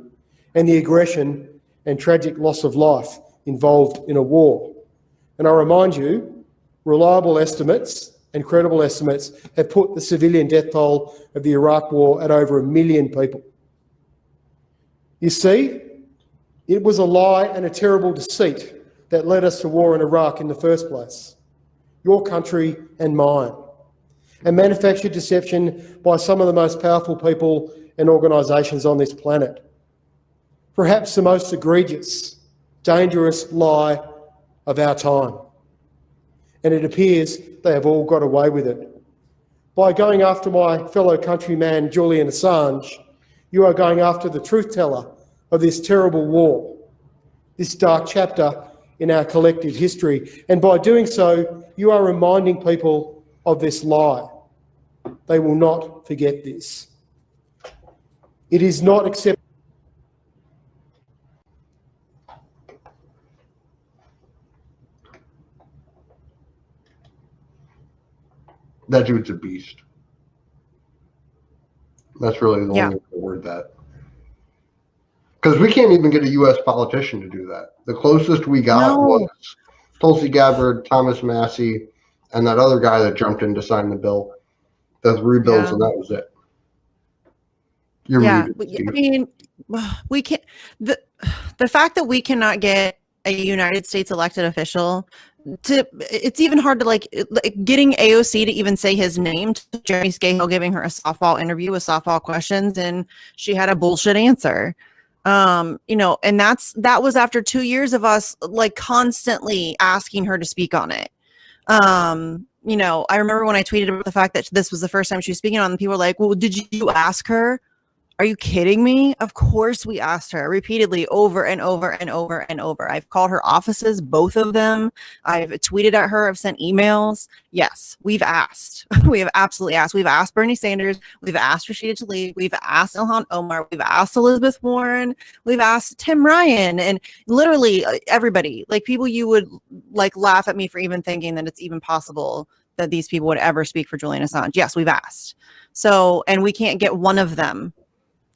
and the aggression and tragic loss of life involved in a war. And I remind you, reliable estimates and credible estimates have put the civilian death toll of the Iraq War at over 1 million people. You see, it was a lie and a terrible deceit that led us to war in Iraq in the first place, your country and mine, and manufactured deception by some of the most powerful people and organisations on this planet. Perhaps the most egregious, dangerous lie of our time. And it appears they have all got away with it. By going after my fellow countryman Julian Assange, you are going after the truth teller of this terrible war, this dark chapter in our collective history. And by doing so, you are reminding people of this lie. They will not forget this. It is not acceptable. That dude's a beast. That's really the only way to word that. Because we can't even get a U.S. politician to do that. The closest we got was Tulsi Gabbard, Thomas Massey, and that other guy that jumped in to sign the bill. The 3 bills, and that was it. You're muted, Steve. I mean, we can't. The fact that we cannot get a United States elected official to, it's even hard to like getting AOC to even say his name to Jeremy Scahill giving her a softball interview with softball questions, and she had a bullshit answer. You know, and that was after 2 years of us like constantly asking her to speak on it. You know, I remember when I tweeted about the fact that this was the first time she was speaking on it, and people were like, well, did you ask her? Are you kidding me? Of course we asked her repeatedly over and over and over and over. I've called her offices, both of them. I've tweeted at her. I've sent emails. Yes, we've asked. We have absolutely asked. We've asked Bernie Sanders. We've asked Rashida Tlaib. We've asked Ilhan Omar. We've asked Elizabeth Warren. We've asked Tim Ryan, and literally everybody, like people you would like laugh at me for even thinking that it's even possible that these people would ever speak for Julian Assange. Yes, we've asked. So, and we can't get one of them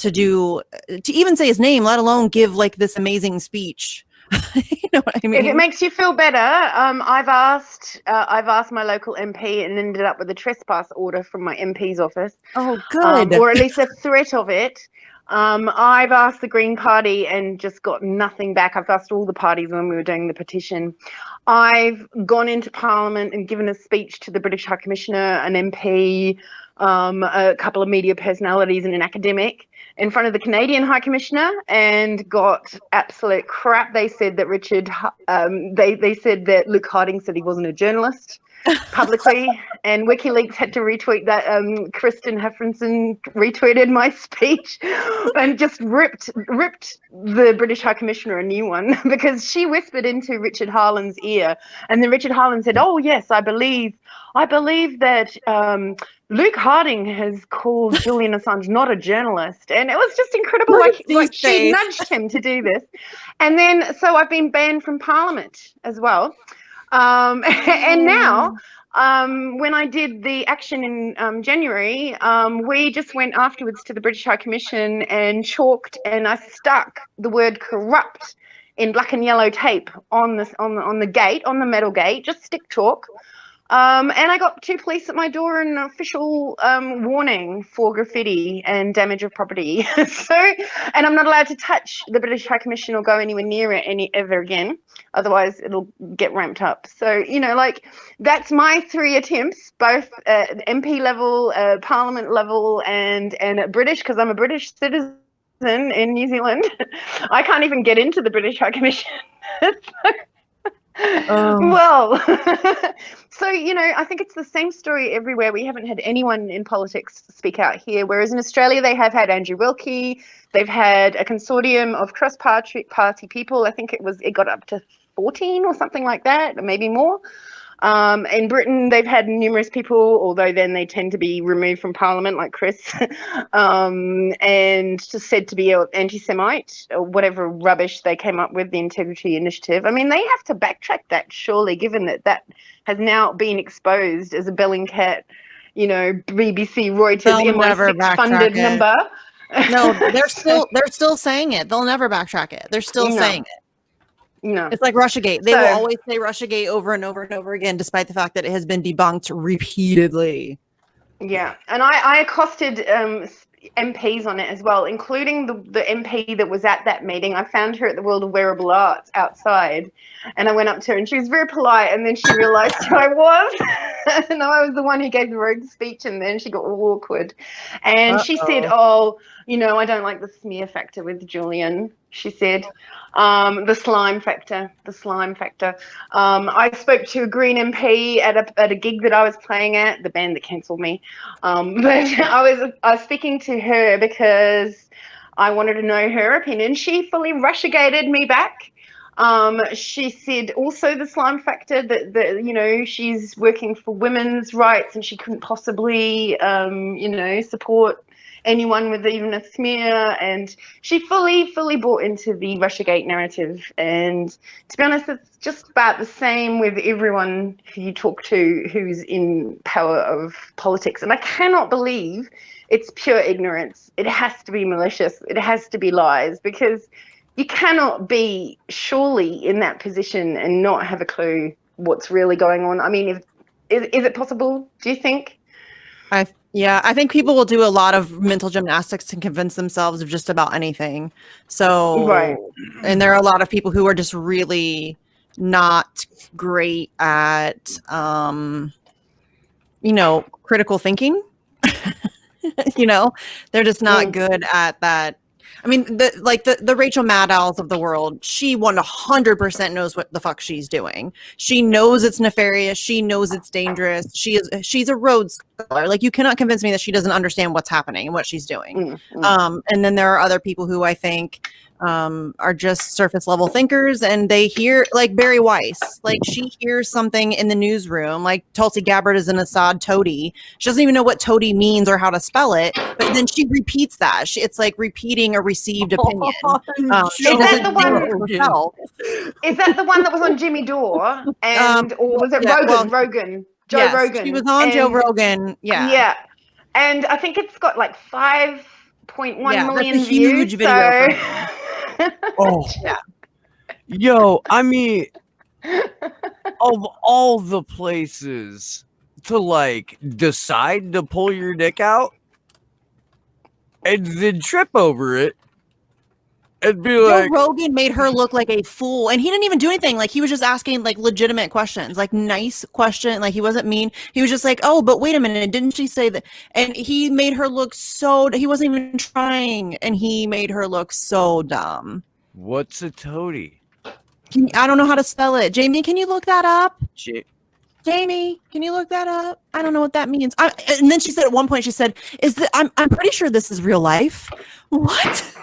to even say his name, let alone give like this amazing speech. You know what I mean? If it makes you feel better, I've asked my local MP and ended up with a trespass order from my MP's office. Oh, good. Or at least a threat of it. I've asked the Green Party and just got nothing back. I've asked all the parties when we were doing the petition. I've gone into Parliament and given a speech to the British High Commissioner, an MP, a couple of media personalities and an academic in front of the Canadian High Commissioner, and got absolute crap. They said that they said that Luke Harding said he wasn't a journalist. publicly, and WikiLeaks had to retweet that. Kristen Heffernan retweeted my speech and just ripped the British High Commissioner a new one because she whispered into Richard Harlan's ear, and then Richard Harlan said, "Oh yes, I believe that Luke Harding has called Julian Assange not a journalist," and it was just incredible. Like she nudged him to do this, and then so I've been banned from Parliament as well. And now, when I did the action in January, we just went afterwards to the British High Commission and chalked, and I stuck the word corrupt in black and yellow tape on the gate, on the metal gate, just stick chalk. And I got 2 police at my door and an official warning for graffiti and damage of property. And I'm not allowed to touch the British High Commission or go anywhere near it ever again. Otherwise, it'll get ramped up. So, like, that's my 3 attempts, both at MP level, Parliament level, and at British, because I'm a British citizen in New Zealand. I can't even get into the British High Commission. Well, so, I think it's the same story everywhere. We haven't had anyone in politics speak out here, whereas in Australia they have had Andrew Wilkie. They've had a consortium of cross-party people. I think it got up to 14 or something like that, or maybe more. In Britain, they've had numerous people, although then they tend to be removed from Parliament, like Chris, and just said to be an anti-Semite or whatever rubbish they came up with, the Integrity Initiative. I mean, they have to backtrack that, surely, given that has now been exposed as a Bellingcat, BBC, Reuters, MI6 funded number. No, they're still saying it. They'll never backtrack it. They're still saying it. No, it's like Russiagate. They will always say Russiagate over and over and over again, despite the fact that it has been debunked repeatedly. Yeah, and I accosted MPs on it as well, including the MP that was at that meeting. I found her at the World of Wearable Arts outside, and I went up to her, and she was very polite, and then she realised who I was, and I was the one who gave the rogue speech, and then she got all awkward, and she said, "Oh, I don't like the smear factor with Julian," she said. The slime factor. I spoke to a Green MP at a gig that I was playing at, the band that cancelled me. But I was speaking to her because I wanted to know her opinion. She fully Russiagated me back. She said also the slime factor that she's working for women's rights and she couldn't possibly support anyone with even a smear, and she fully bought into the Russiagate narrative. And to be honest, it's just about the same with everyone who you talk to who's in power of politics. And I cannot believe it's pure ignorance. It has to be malicious. It has to be lies, because you cannot be surely in that position and not have a clue what's really going on. I mean, is it possible, do you think? I think people will do a lot of mental gymnastics to convince themselves of just about anything. So, right. And there are a lot of people who are just really not great at, critical thinking. They're just not good at that. I mean, the Rachel Maddow's of the world, she 100% knows what the fuck she's doing. She knows it's nefarious. She knows it's dangerous. She's a Rhodes Scholar. Like, you cannot convince me that she doesn't understand what's happening and what she's doing. And then there are other people who I think are just surface level thinkers, and they hear, like Barry Weiss, like she hears something in the newsroom, like Tulsi Gabbard is an Assad toady. She doesn't even know what toady means or how to spell it, but then she repeats that. It's like repeating a received opinion. Is that the one that was on Jimmy Dore, or was it Rogan? Joe Rogan. She was on Joe Rogan. Yeah. And I think it's got like 5.1 million that's a huge views. Video Yo, I mean, of all the places to decide to pull your dick out and then trip over it and be Joe Rogan made her look like a fool, and he didn't even do anything. Like, he was just asking legitimate questions, nice question. Like, he wasn't mean. He was just like, "Oh, but wait a minute, didn't she say that?" And he made her look he wasn't even trying, and he made her look so dumb. What's a toady? I don't know how to spell it. Jamie, can you look that up? Jamie, can you look that up? I don't know what that means. And then she said at one point, she said, "Is that I'm pretty sure this is real life." What?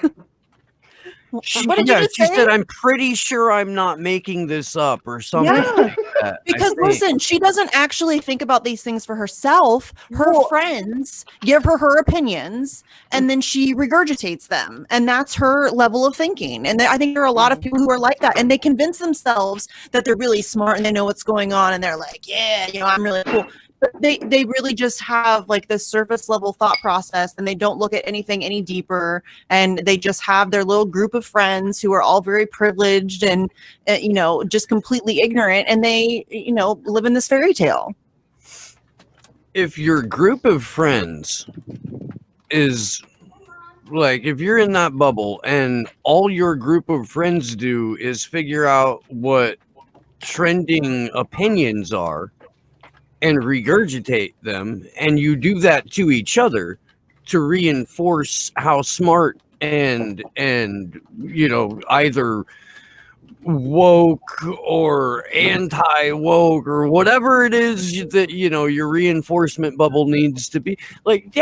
What did you just she say? said, "I'm pretty sure I'm not making this up," or something like that. Because listen, she doesn't actually think about these things for herself. Her friends give her opinions, and then she regurgitates them, and that's her level of thinking. And I think there are a lot of people who are like that, and they convince themselves that they're really smart and they know what's going on, and they're like, "Yeah, I'm really cool." But they really just have like this surface level thought process, and they don't look at anything any deeper, and they just have their little group of friends who are all very privileged and just completely ignorant, and they live in this fairy tale. If your group of friends is like, if you're in that bubble and all your group of friends do is figure out what trending opinions are and regurgitate them, and you do that to each other to reinforce how smart and either woke or anti-woke or whatever it is that your reinforcement bubble needs to be, like,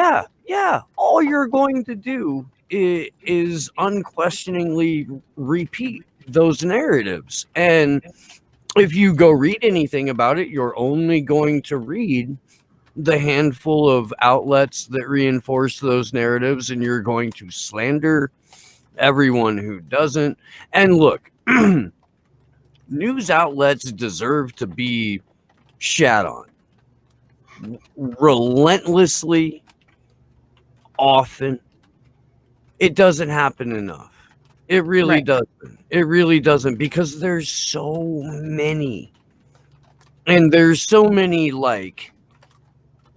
all you're going to do is unquestioningly repeat those narratives. And if you go read anything about it, you're only going to read the handful of outlets that reinforce those narratives, and you're going to slander everyone who doesn't. And look, news outlets deserve to be shat on relentlessly, often. It doesn't happen enough. It really doesn't. It really doesn't, because there's so many. And there's so many like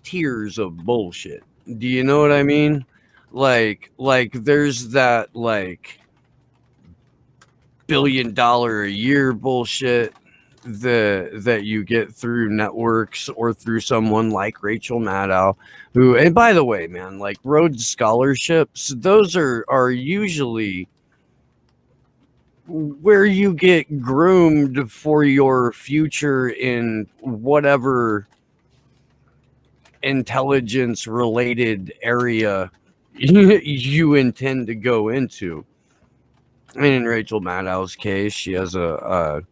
tiers of bullshit. Do you know what I mean? Like there's that like $1 billion a year bullshit that you get through networks or through someone like Rachel Maddow, who, and by the way, man, like Rhodes scholarships, those are usually where you get groomed for your future in whatever intelligence related area you intend to go into. And in Rachel Maddow's case, she has a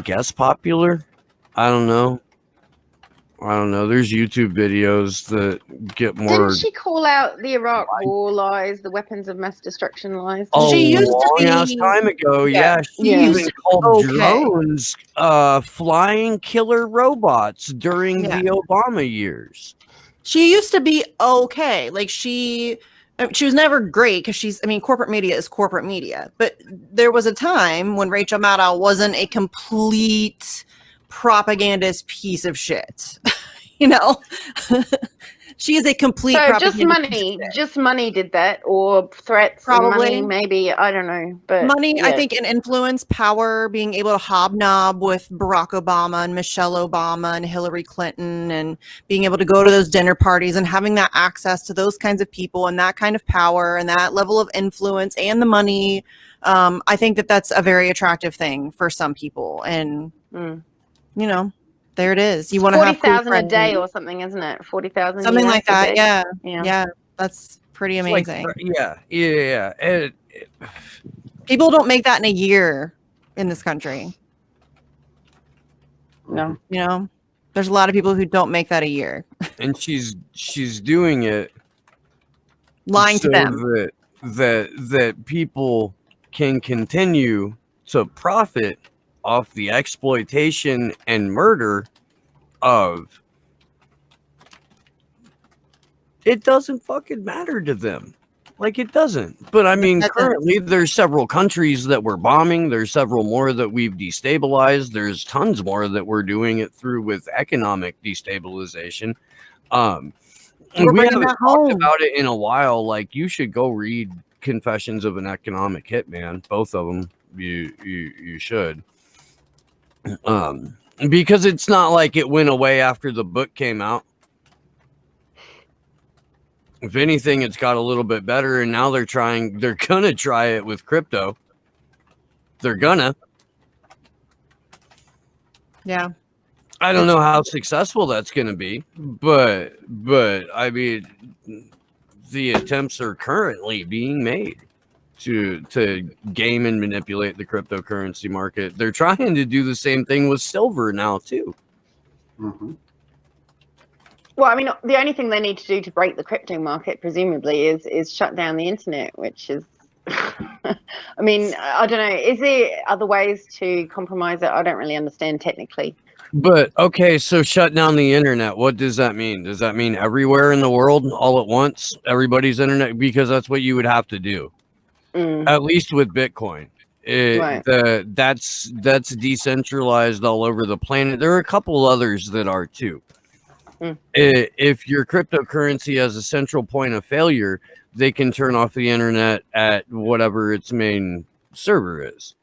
guess popular. I don't know. There's YouTube videos that get more. Didn't she call out the Iraq War lies, the weapons of mass destruction lies? She used to be long ass time ago. Yeah, she even called drones flying killer robots during the Obama years. She used to be okay. Like she was never great, because corporate media is corporate media. But there was a time when Rachel Maddow wasn't a complete propagandist piece of shit. She is a complete just money did that, or threats, probably, money, maybe, I don't know, but money, I think, and influence, power, being able to hobnob with Barack Obama and Michelle Obama and Hillary Clinton, and being able to go to those dinner parties and having that access to those kinds of people and that kind of power and that level of influence and the money. I think that's a very attractive thing for some people, and there it is. You want to have 40,000 a day or something, isn't it? 40,000, something like that. Yeah, that's pretty amazing. Yeah. People don't make that in a year in this country. No, there's a lot of people who don't make that a year. And she's doing it, lying to them, that people can continue to profit off the exploitation and murder of. It doesn't fucking matter to them. Like, it doesn't. But I mean, currently there's several countries that we're bombing. There's several more that we've destabilized. There's tons more that we're doing it through with economic destabilization. We haven't talked about it in a while. Like, you should go read Confessions of an Economic Hitman. Both of them. You should. Because it's not like it went away after the book came out. If anything, it's got a little bit better, and now they're gonna try it with crypto. They're gonna. Yeah. I don't know how successful that's going to be, but I mean, the attempts are currently being made to game and manipulate the cryptocurrency market. They're trying to do the same thing with silver now too. Mm-hmm. Well, I mean, the only thing they need to do to break the crypto market, presumably, is shut down the internet, which is, I mean, I don't know. Is there other ways to compromise it? I don't really understand technically. But okay, so shut down the internet. What does that mean? Does that mean everywhere in the world all at once? Everybody's internet? Because that's what you would have to do. At least with Bitcoin. Right. That's decentralized all over the planet. There are a couple others that are too. If your cryptocurrency has a central point of failure, they can turn off the internet at whatever its main server is.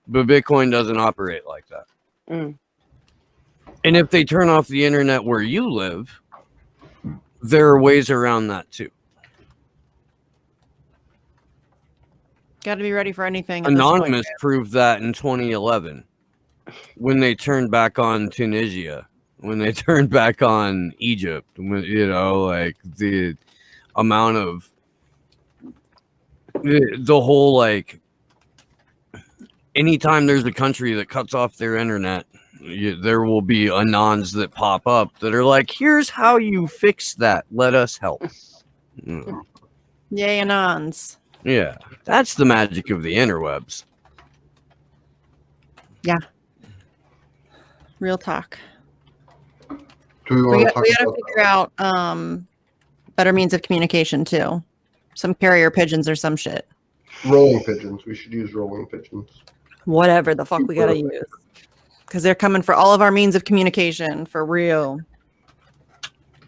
But Bitcoin doesn't operate like that. And if they turn off the internet where you live, there are ways around that too. Got to be ready for anything. Anonymous proved that in 2011 when they turned back on Tunisia, when they turned back on Egypt, you know, like the amount of the whole, like, anytime there's a country that cuts off their internet, there will be anons that pop up that are like, here's how you fix that. Let us help. Yay, anons. Yeah, that's the magic of the interwebs. Yeah. Real talk. Do We got to figure out better means of communication too. Some carrier pigeons or some shit. Rolling pigeons. We should use rolling pigeons. Whatever the fuck we got to use. Because they're coming for all of our means of communication, for real.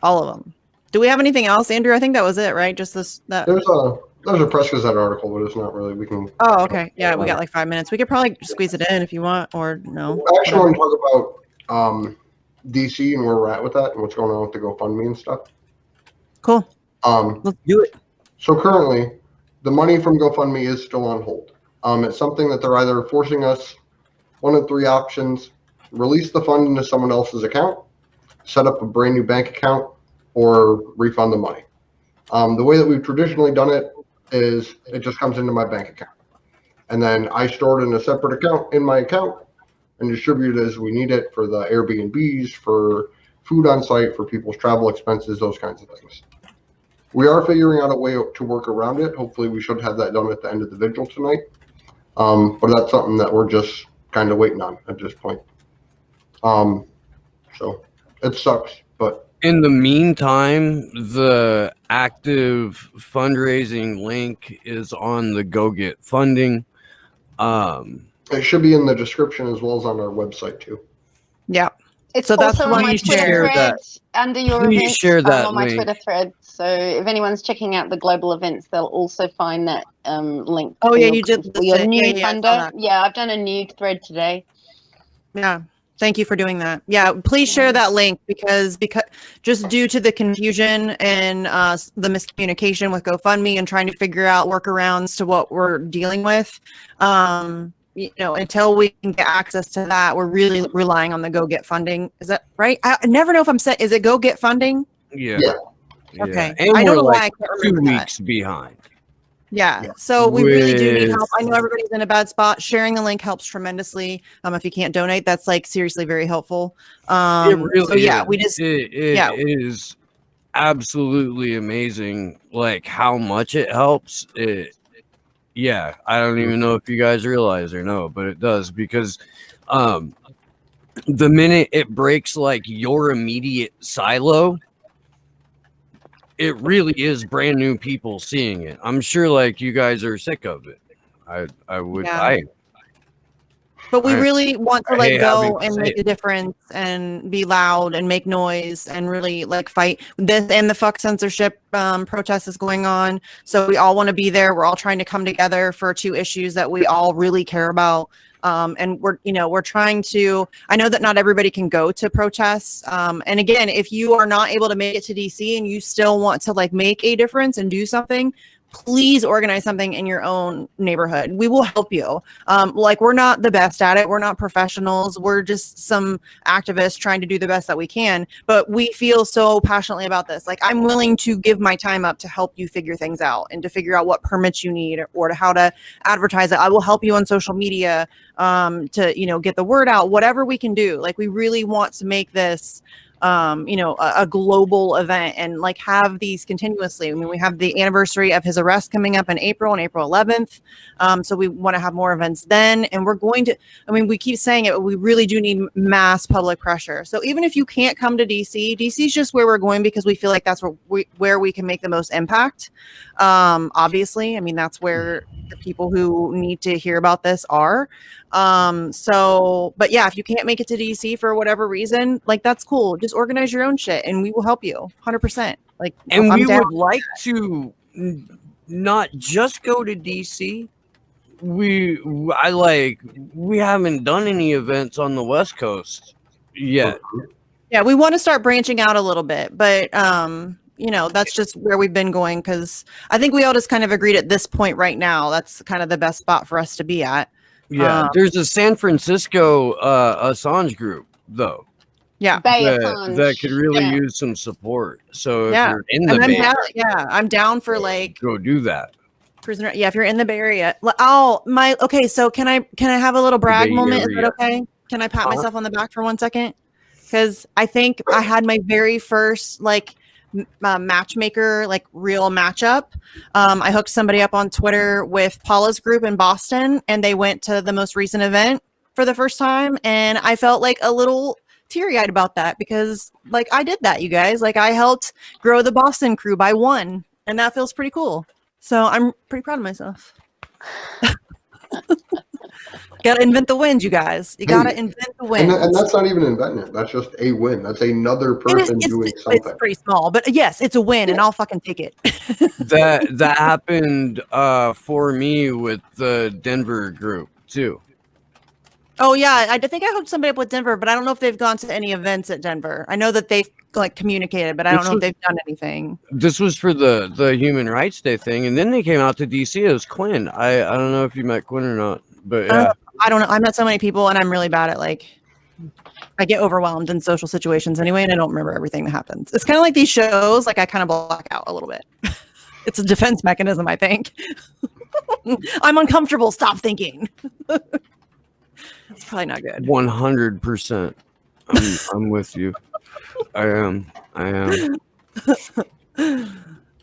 All of them. Do we have anything else, Andrew? I think that was it, right? Just this. There's a Press Gazette article, but it's not really. We can. Oh, okay. Yeah, we got like 5 minutes. We could probably squeeze it in if you want, or no. I actually want to talk about DC and where we're at with that and what's going on with the GoFundMe and stuff. Cool. Let's do it. So currently, the money from GoFundMe is still on hold. It's something that they're either forcing us, one of three options: release the fund into someone else's account, set up a brand new bank account, or refund the money. The way that we've traditionally done it is it just comes into my bank account. And then I store it in a separate account in my account and distribute it as we need it for the Airbnbs, for food on site, for people's travel expenses, those kinds of things. We are figuring out a way to work around it. Hopefully we should have that done at the end of the vigil tonight. But that's something that we're just kind of waiting on at this point. So it sucks, but in the meantime, the active fundraising link is on the Go Get Funding. It should be in the description as well as on our website too. Yeah. It's so that's also one on my you Twitter share thread that. under your Please events. share that on my link. Twitter thread. So if anyone's checking out the global events, they'll also find that link. Oh, for yeah, your- you did for your list it. new Yeah, yeah, I saw funder. that. Yeah, I've done a new thread today. Yeah. Thank you for doing that. Yeah, please share that link because just due to the confusion and the miscommunication with GoFundMe and trying to figure out workarounds to what we're dealing with, you know, until we can get access to that, we're really relying on the Go Get Funding. Is that right? I never know if I'm set. Is it Go Get Funding? Yeah. Okay. And I we're know why I like can't 2 remember that. weeks behind. Yeah. So we really do need help. With- I know everybody's in a bad spot. Sharing the link helps tremendously. If you can't donate, that's like seriously very helpful. It really so yeah, is. we just it is absolutely amazing, like how much it helps. Yeah, I don't even know if you guys realize or know, but it does, because the minute it breaks like your immediate silo, it really is brand new people seeing it. I'm sure like you guys are sick of it. I would. Yeah. But we really want to hate having go to and say make it. a difference and be loud and make noise and really like fight this. And the fuck censorship protest is going on. So we all want to be there. We're all trying to come together for 2 issues that we all really care about. And we're trying to, I know that not everybody can go to protests. And again, if you are not able to make it to DC and you still want to like make a difference and do something, please organize something in your own neighborhood. We will help you. Like, we're not the best at it. We're not professionals. We're just some activists trying to do the best that we can. But we feel so passionately about this. Like, I'm willing to give my time up to help you figure things out and to figure out what permits you need or to how to advertise it. I will help you on social media to, you know, get the word out, whatever we can do. Like, we really want to make this you know, a global event and like have these continuously. I mean, we have the anniversary of his arrest coming up in April, on April 11th. So we want to have more events then. And we're going to, I mean, we keep saying it, but we really do need mass public pressure. So even if you can't come to DC, DC is just where we're going because we feel like that's where we can make the most impact. Obviously, I mean, that's where the people who need to hear about this are. So, but yeah, if you can't make it to DC for whatever reason, like, that's cool. Just organize your own shit and we will help you 100%. Like, And I'm we down. would like to not just go to DC. We haven't done any events on the West Coast yet. Yeah, we want to start branching out a little bit, but you know, that's just where we've been going because I think we all just kind of agreed at this point right now that's kind of the best spot for us to be at. Yeah, there's a San Francisco Assange group though. Yeah, that could really use some support. So if you're in the Bay Area, I'm down for like go do that. prisoner. Yeah, if you're in the Bay Area. Okay. So can I have a little brag moment? Is that okay? Can I pat myself on the back for 1 second? Because I think I had my very first like matchmaker, like real matchup. I hooked somebody up on Twitter with Paula's group in Boston, and they went to the most recent event for the first time, and I felt like a little teary-eyed about that because like I did that, you guys. Like, I helped grow the Boston crew by 1, and that feels pretty cool. So I'm pretty proud of myself. Gotta invent the wins, you guys. You gotta invent the wins. And that's not even inventing it. That's just a win. That's another person doing something. It's pretty small, but yes, it's a win, and I'll fucking take it. that happened for me with the Denver group too. Oh yeah, I think I hooked somebody up with Denver, but I don't know if they've gone to any events at Denver. I know that they've like communicated, but I don't know if they've done anything. This was for the Human Rights Day thing, and then they came out to DC. It was Quinn. I don't know if you met Quinn or not, but yeah. I don't know. I met so many people, and I'm really bad at like. I get overwhelmed in social situations anyway, and I don't remember everything that happens. It's kind of like these shows. Like, I kind of black out a little bit. It's a defense mechanism, I think. I'm uncomfortable. Stop thinking. It's probably not good. 100%. I'm with you. I am.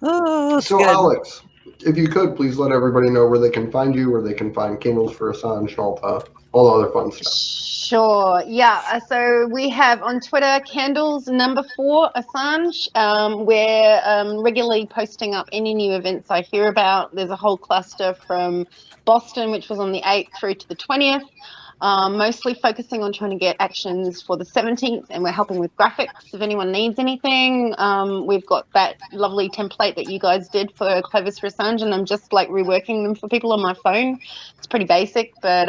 Oh, so good. Alex, if you could please let everybody know where they can find you, where they can find Candles for Assange, and all the other fun stuff. Sure. Yeah. So we have on Twitter Candles #4 Assange. We're regularly posting up any new events I hear about. There's a whole cluster from Boston, which was on the 8th through to the 20th. Mostly focusing on trying to get actions for the 17th, and we're helping with graphics if anyone needs anything. We've got that lovely template that you guys did for Clovers for Assange, and I'm just like reworking them for people on my phone. It's pretty basic, but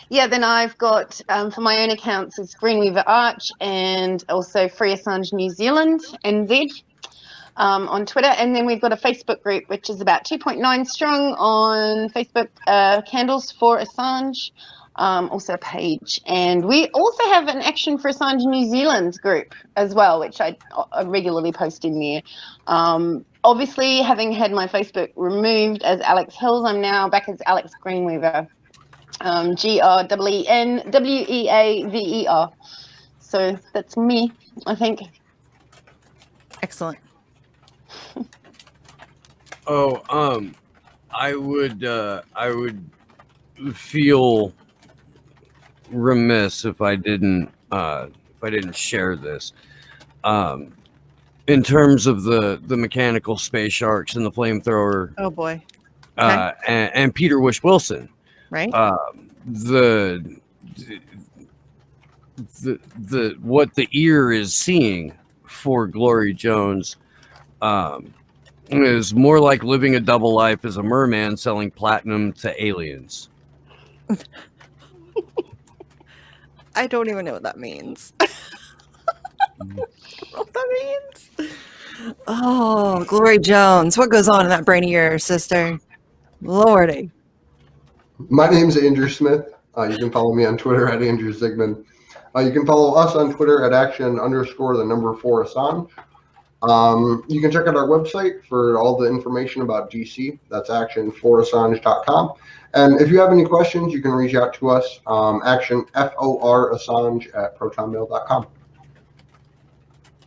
yeah, then I've got for my own accounts it's Greenweaver Arch and also Free Assange New Zealand, NZ. On Twitter, and then we've got a Facebook group which is about 2.9 strong on Facebook, Candles for Assange. Also a page, and we also have an Action for Assange New Zealand group as well, which I regularly post in there. Obviously, having had my Facebook removed as Alex Hills, I'm now back as Alex Greenweaver, GRENWEAVER. So that's me, I think. Excellent. I would feel remiss if I didn't share this. In terms of the mechanical space sharks and the flamethrower. Oh boy. Okay. And Peter Wish Wilson. Right. The what the ear is seeing for Glory Jones is more like living a double life as a merman selling platinum to aliens. I don't even know what that means. What that means? Oh, Glory Jones. What goes on in that brain of yours, sister? Lordy. My name's Andrew Smith. You can follow me on Twitter at Andrew Zigman. You can follow us on Twitter at action_4 Assange. You can check out our website for all the information about GC. That's action4assange.com. And if you have any questions, you can reach out to us, actionforassange@protonmail.com.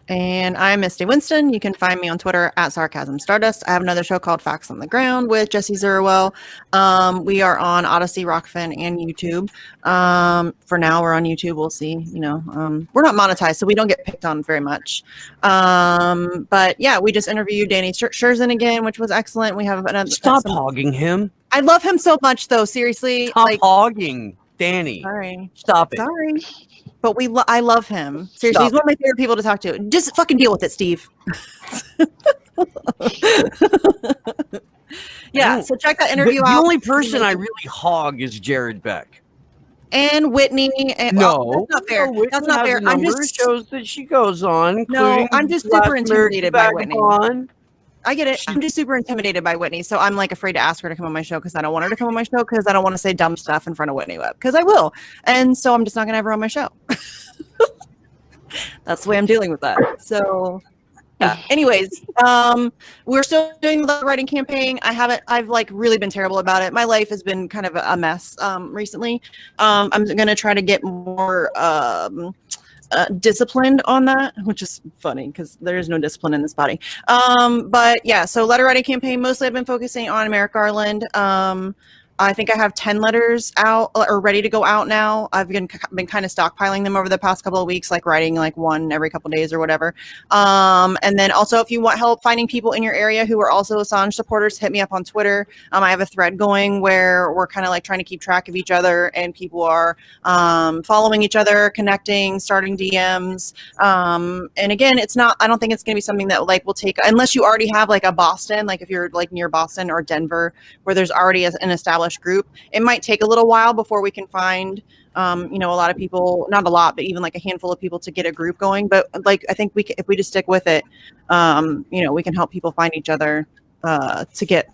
And I'm Misty Winston. You can find me on Twitter at Sarcasm Stardust. I have another show called Facts on the Ground with Jesse Zerwell. We are on Odyssey, Rockfin, and YouTube. For now, we're on YouTube. We'll see. We're not monetized, so we don't get picked on very much. But yeah, we just interviewed Danny Scherzen again, which was excellent. We have another. Stop hogging him. I love him so much, though. Seriously, Stop hogging Danny. Sorry. Stop it. Sorry. But I love him. Seriously, he's one of my favorite people to talk to. Just fucking deal with it, Steve. Yeah, so check that interview out. The only person I really hog is Jared Beck. And Whitney. No, that's not fair. Whitney That's not has fair. a number of shows that she goes on. No, I'm just super intimidated by Whitney. On. I get it. I'm just super intimidated by Whitney, so I'm like afraid to ask her to come on my show because I don't want her to come on my show because I don't want to say dumb stuff in front of Whitney Webb because I will, and so I'm just not gonna have her on my show. That's the way I'm dealing with that. So, yeah. Anyways, we're still doing the writing campaign. I've like really been terrible about it. My life has been kind of a mess recently. I'm gonna try to get more disciplined on that, which is funny because there is no discipline in this body. But yeah, so letter writing campaign, mostly I've been focusing on Merrick Garland. I think I have 10 letters out or ready to go out now. I've been kind of stockpiling them over the past couple of weeks, like writing like one every couple of days or whatever. And then also if you want help finding people in your area who are also Assange supporters, hit me up on Twitter. I have a thread going where we're kind of like trying to keep track of each other and people are following each other, connecting, starting DMs. And again, I don't think it's going to be something that like will take, unless you already have like a Boston, like if you're like near Boston or Denver, where there's already an established group. It might take a little while before we can find a lot of people, not a lot, but even like a handful of people to get a group going. But like I think if we just stick with it, we can help people find each other to get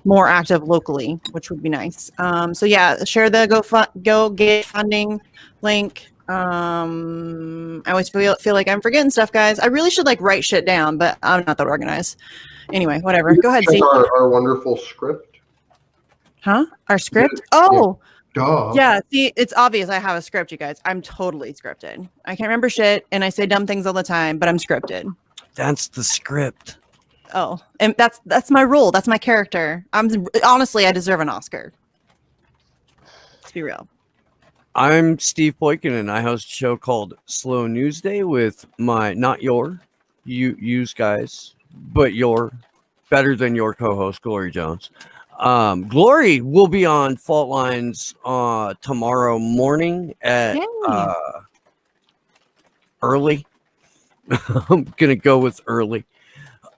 more active locally, which would be nice. So yeah, share the Go Get Funding link. I always feel like I'm forgetting stuff, guys. I really should like write shit down, but I'm not that organized. Anyway, whatever. Go ahead, Steve. Our wonderful script. Huh? Our script? Oh, duh. Yeah. See, it's obvious I have a script, you guys. I'm totally scripted. I can't remember shit, and I say dumb things all the time, but I'm scripted. That's the script. Oh, and that's my role. That's my character. Honestly, I deserve an Oscar. Let's be real. I'm Steve Poikin, and I host a show called Slow News Day with my use guys, but your better than your co-host Glory Jones. Glory will be on Fault Lines tomorrow morning at early. I'm gonna go with early.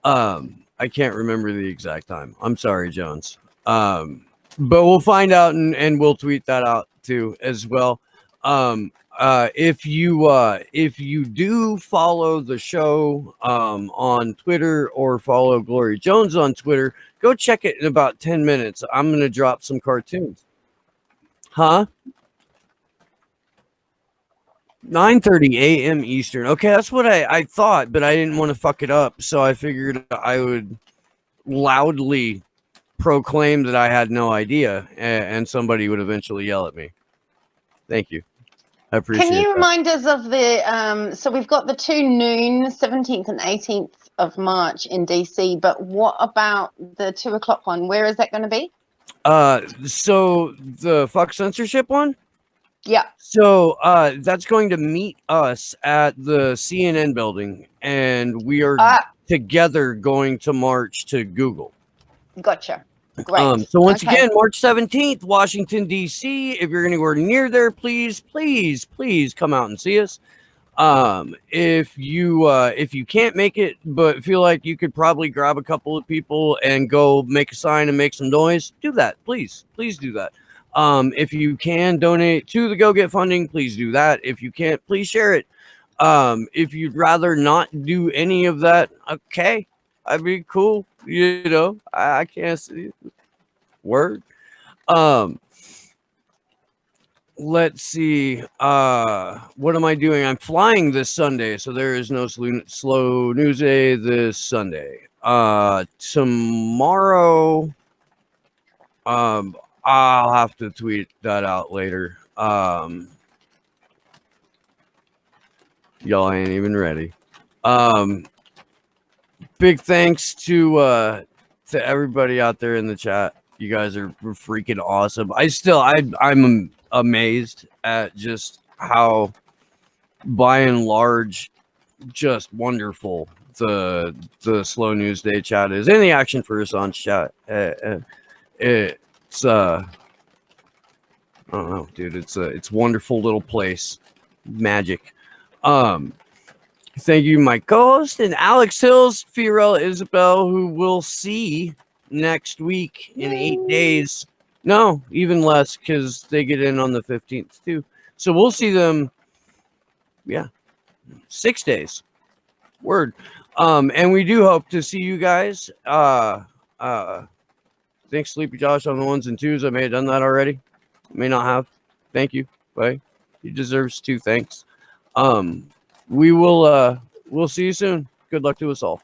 I can't remember the exact time. I'm sorry, Jones. But we'll find out and we'll tweet that out too as well. If you do follow the show on Twitter or follow Glory Jones on Twitter, go check it in about 10 minutes. I'm going to drop some cartoons. Huh? 9:30 a.m. Eastern. Okay, that's what I thought, but I didn't want to fuck it up, so I figured I would loudly proclaim that I had no idea, and somebody would eventually yell at me. Thank you. I appreciate it. Can you remind us of the, so we've got the 2 noon, 17th and 18th of March in DC, but what about the 2 o'clock one? Where is that going to be? So the fuck censorship one? Yeah. So that's going to meet us at the CNN building, and we are together going to march to Google. Gotcha. Great. So once again, March 17th, Washington, D.C. If you're anywhere near there, please come out and see us. If you can't make it, but feel like you could probably grab a couple of people and go make a sign and make some noise, do that. Please do that. If you can donate to the Go Get Funding, please do that. If you can't, please share it. If you'd rather not do any of that, okay, I'd be cool. You know, I can't see word. Let's see. What am I doing? I'm flying this Sunday, so there is no slow news day this Sunday. Tomorrow, I'll have to tweet that out later. Y'all ain't even ready. Big thanks to everybody out there in the chat. You guys are freaking awesome. I'm amazed at just how, by and large, just wonderful the slow news day chat is, and the action for Assange chat. It's I don't know, dude. It's a wonderful little place. Magic. Thank you, my co-host, and Alex Hills, Fiorella, Isabel, who we'll see next week in 8 days. No, even less, because they get in on the 15th too. So we'll see them. Yeah, 6 days. Word. And we do hope to see you guys. Thanks, Sleepy Josh, on the 1s and 2s. I may have done that already. May not have. Thank you. Bye. He deserves 2 thanks. We will we'll see you soon. Good luck to us all.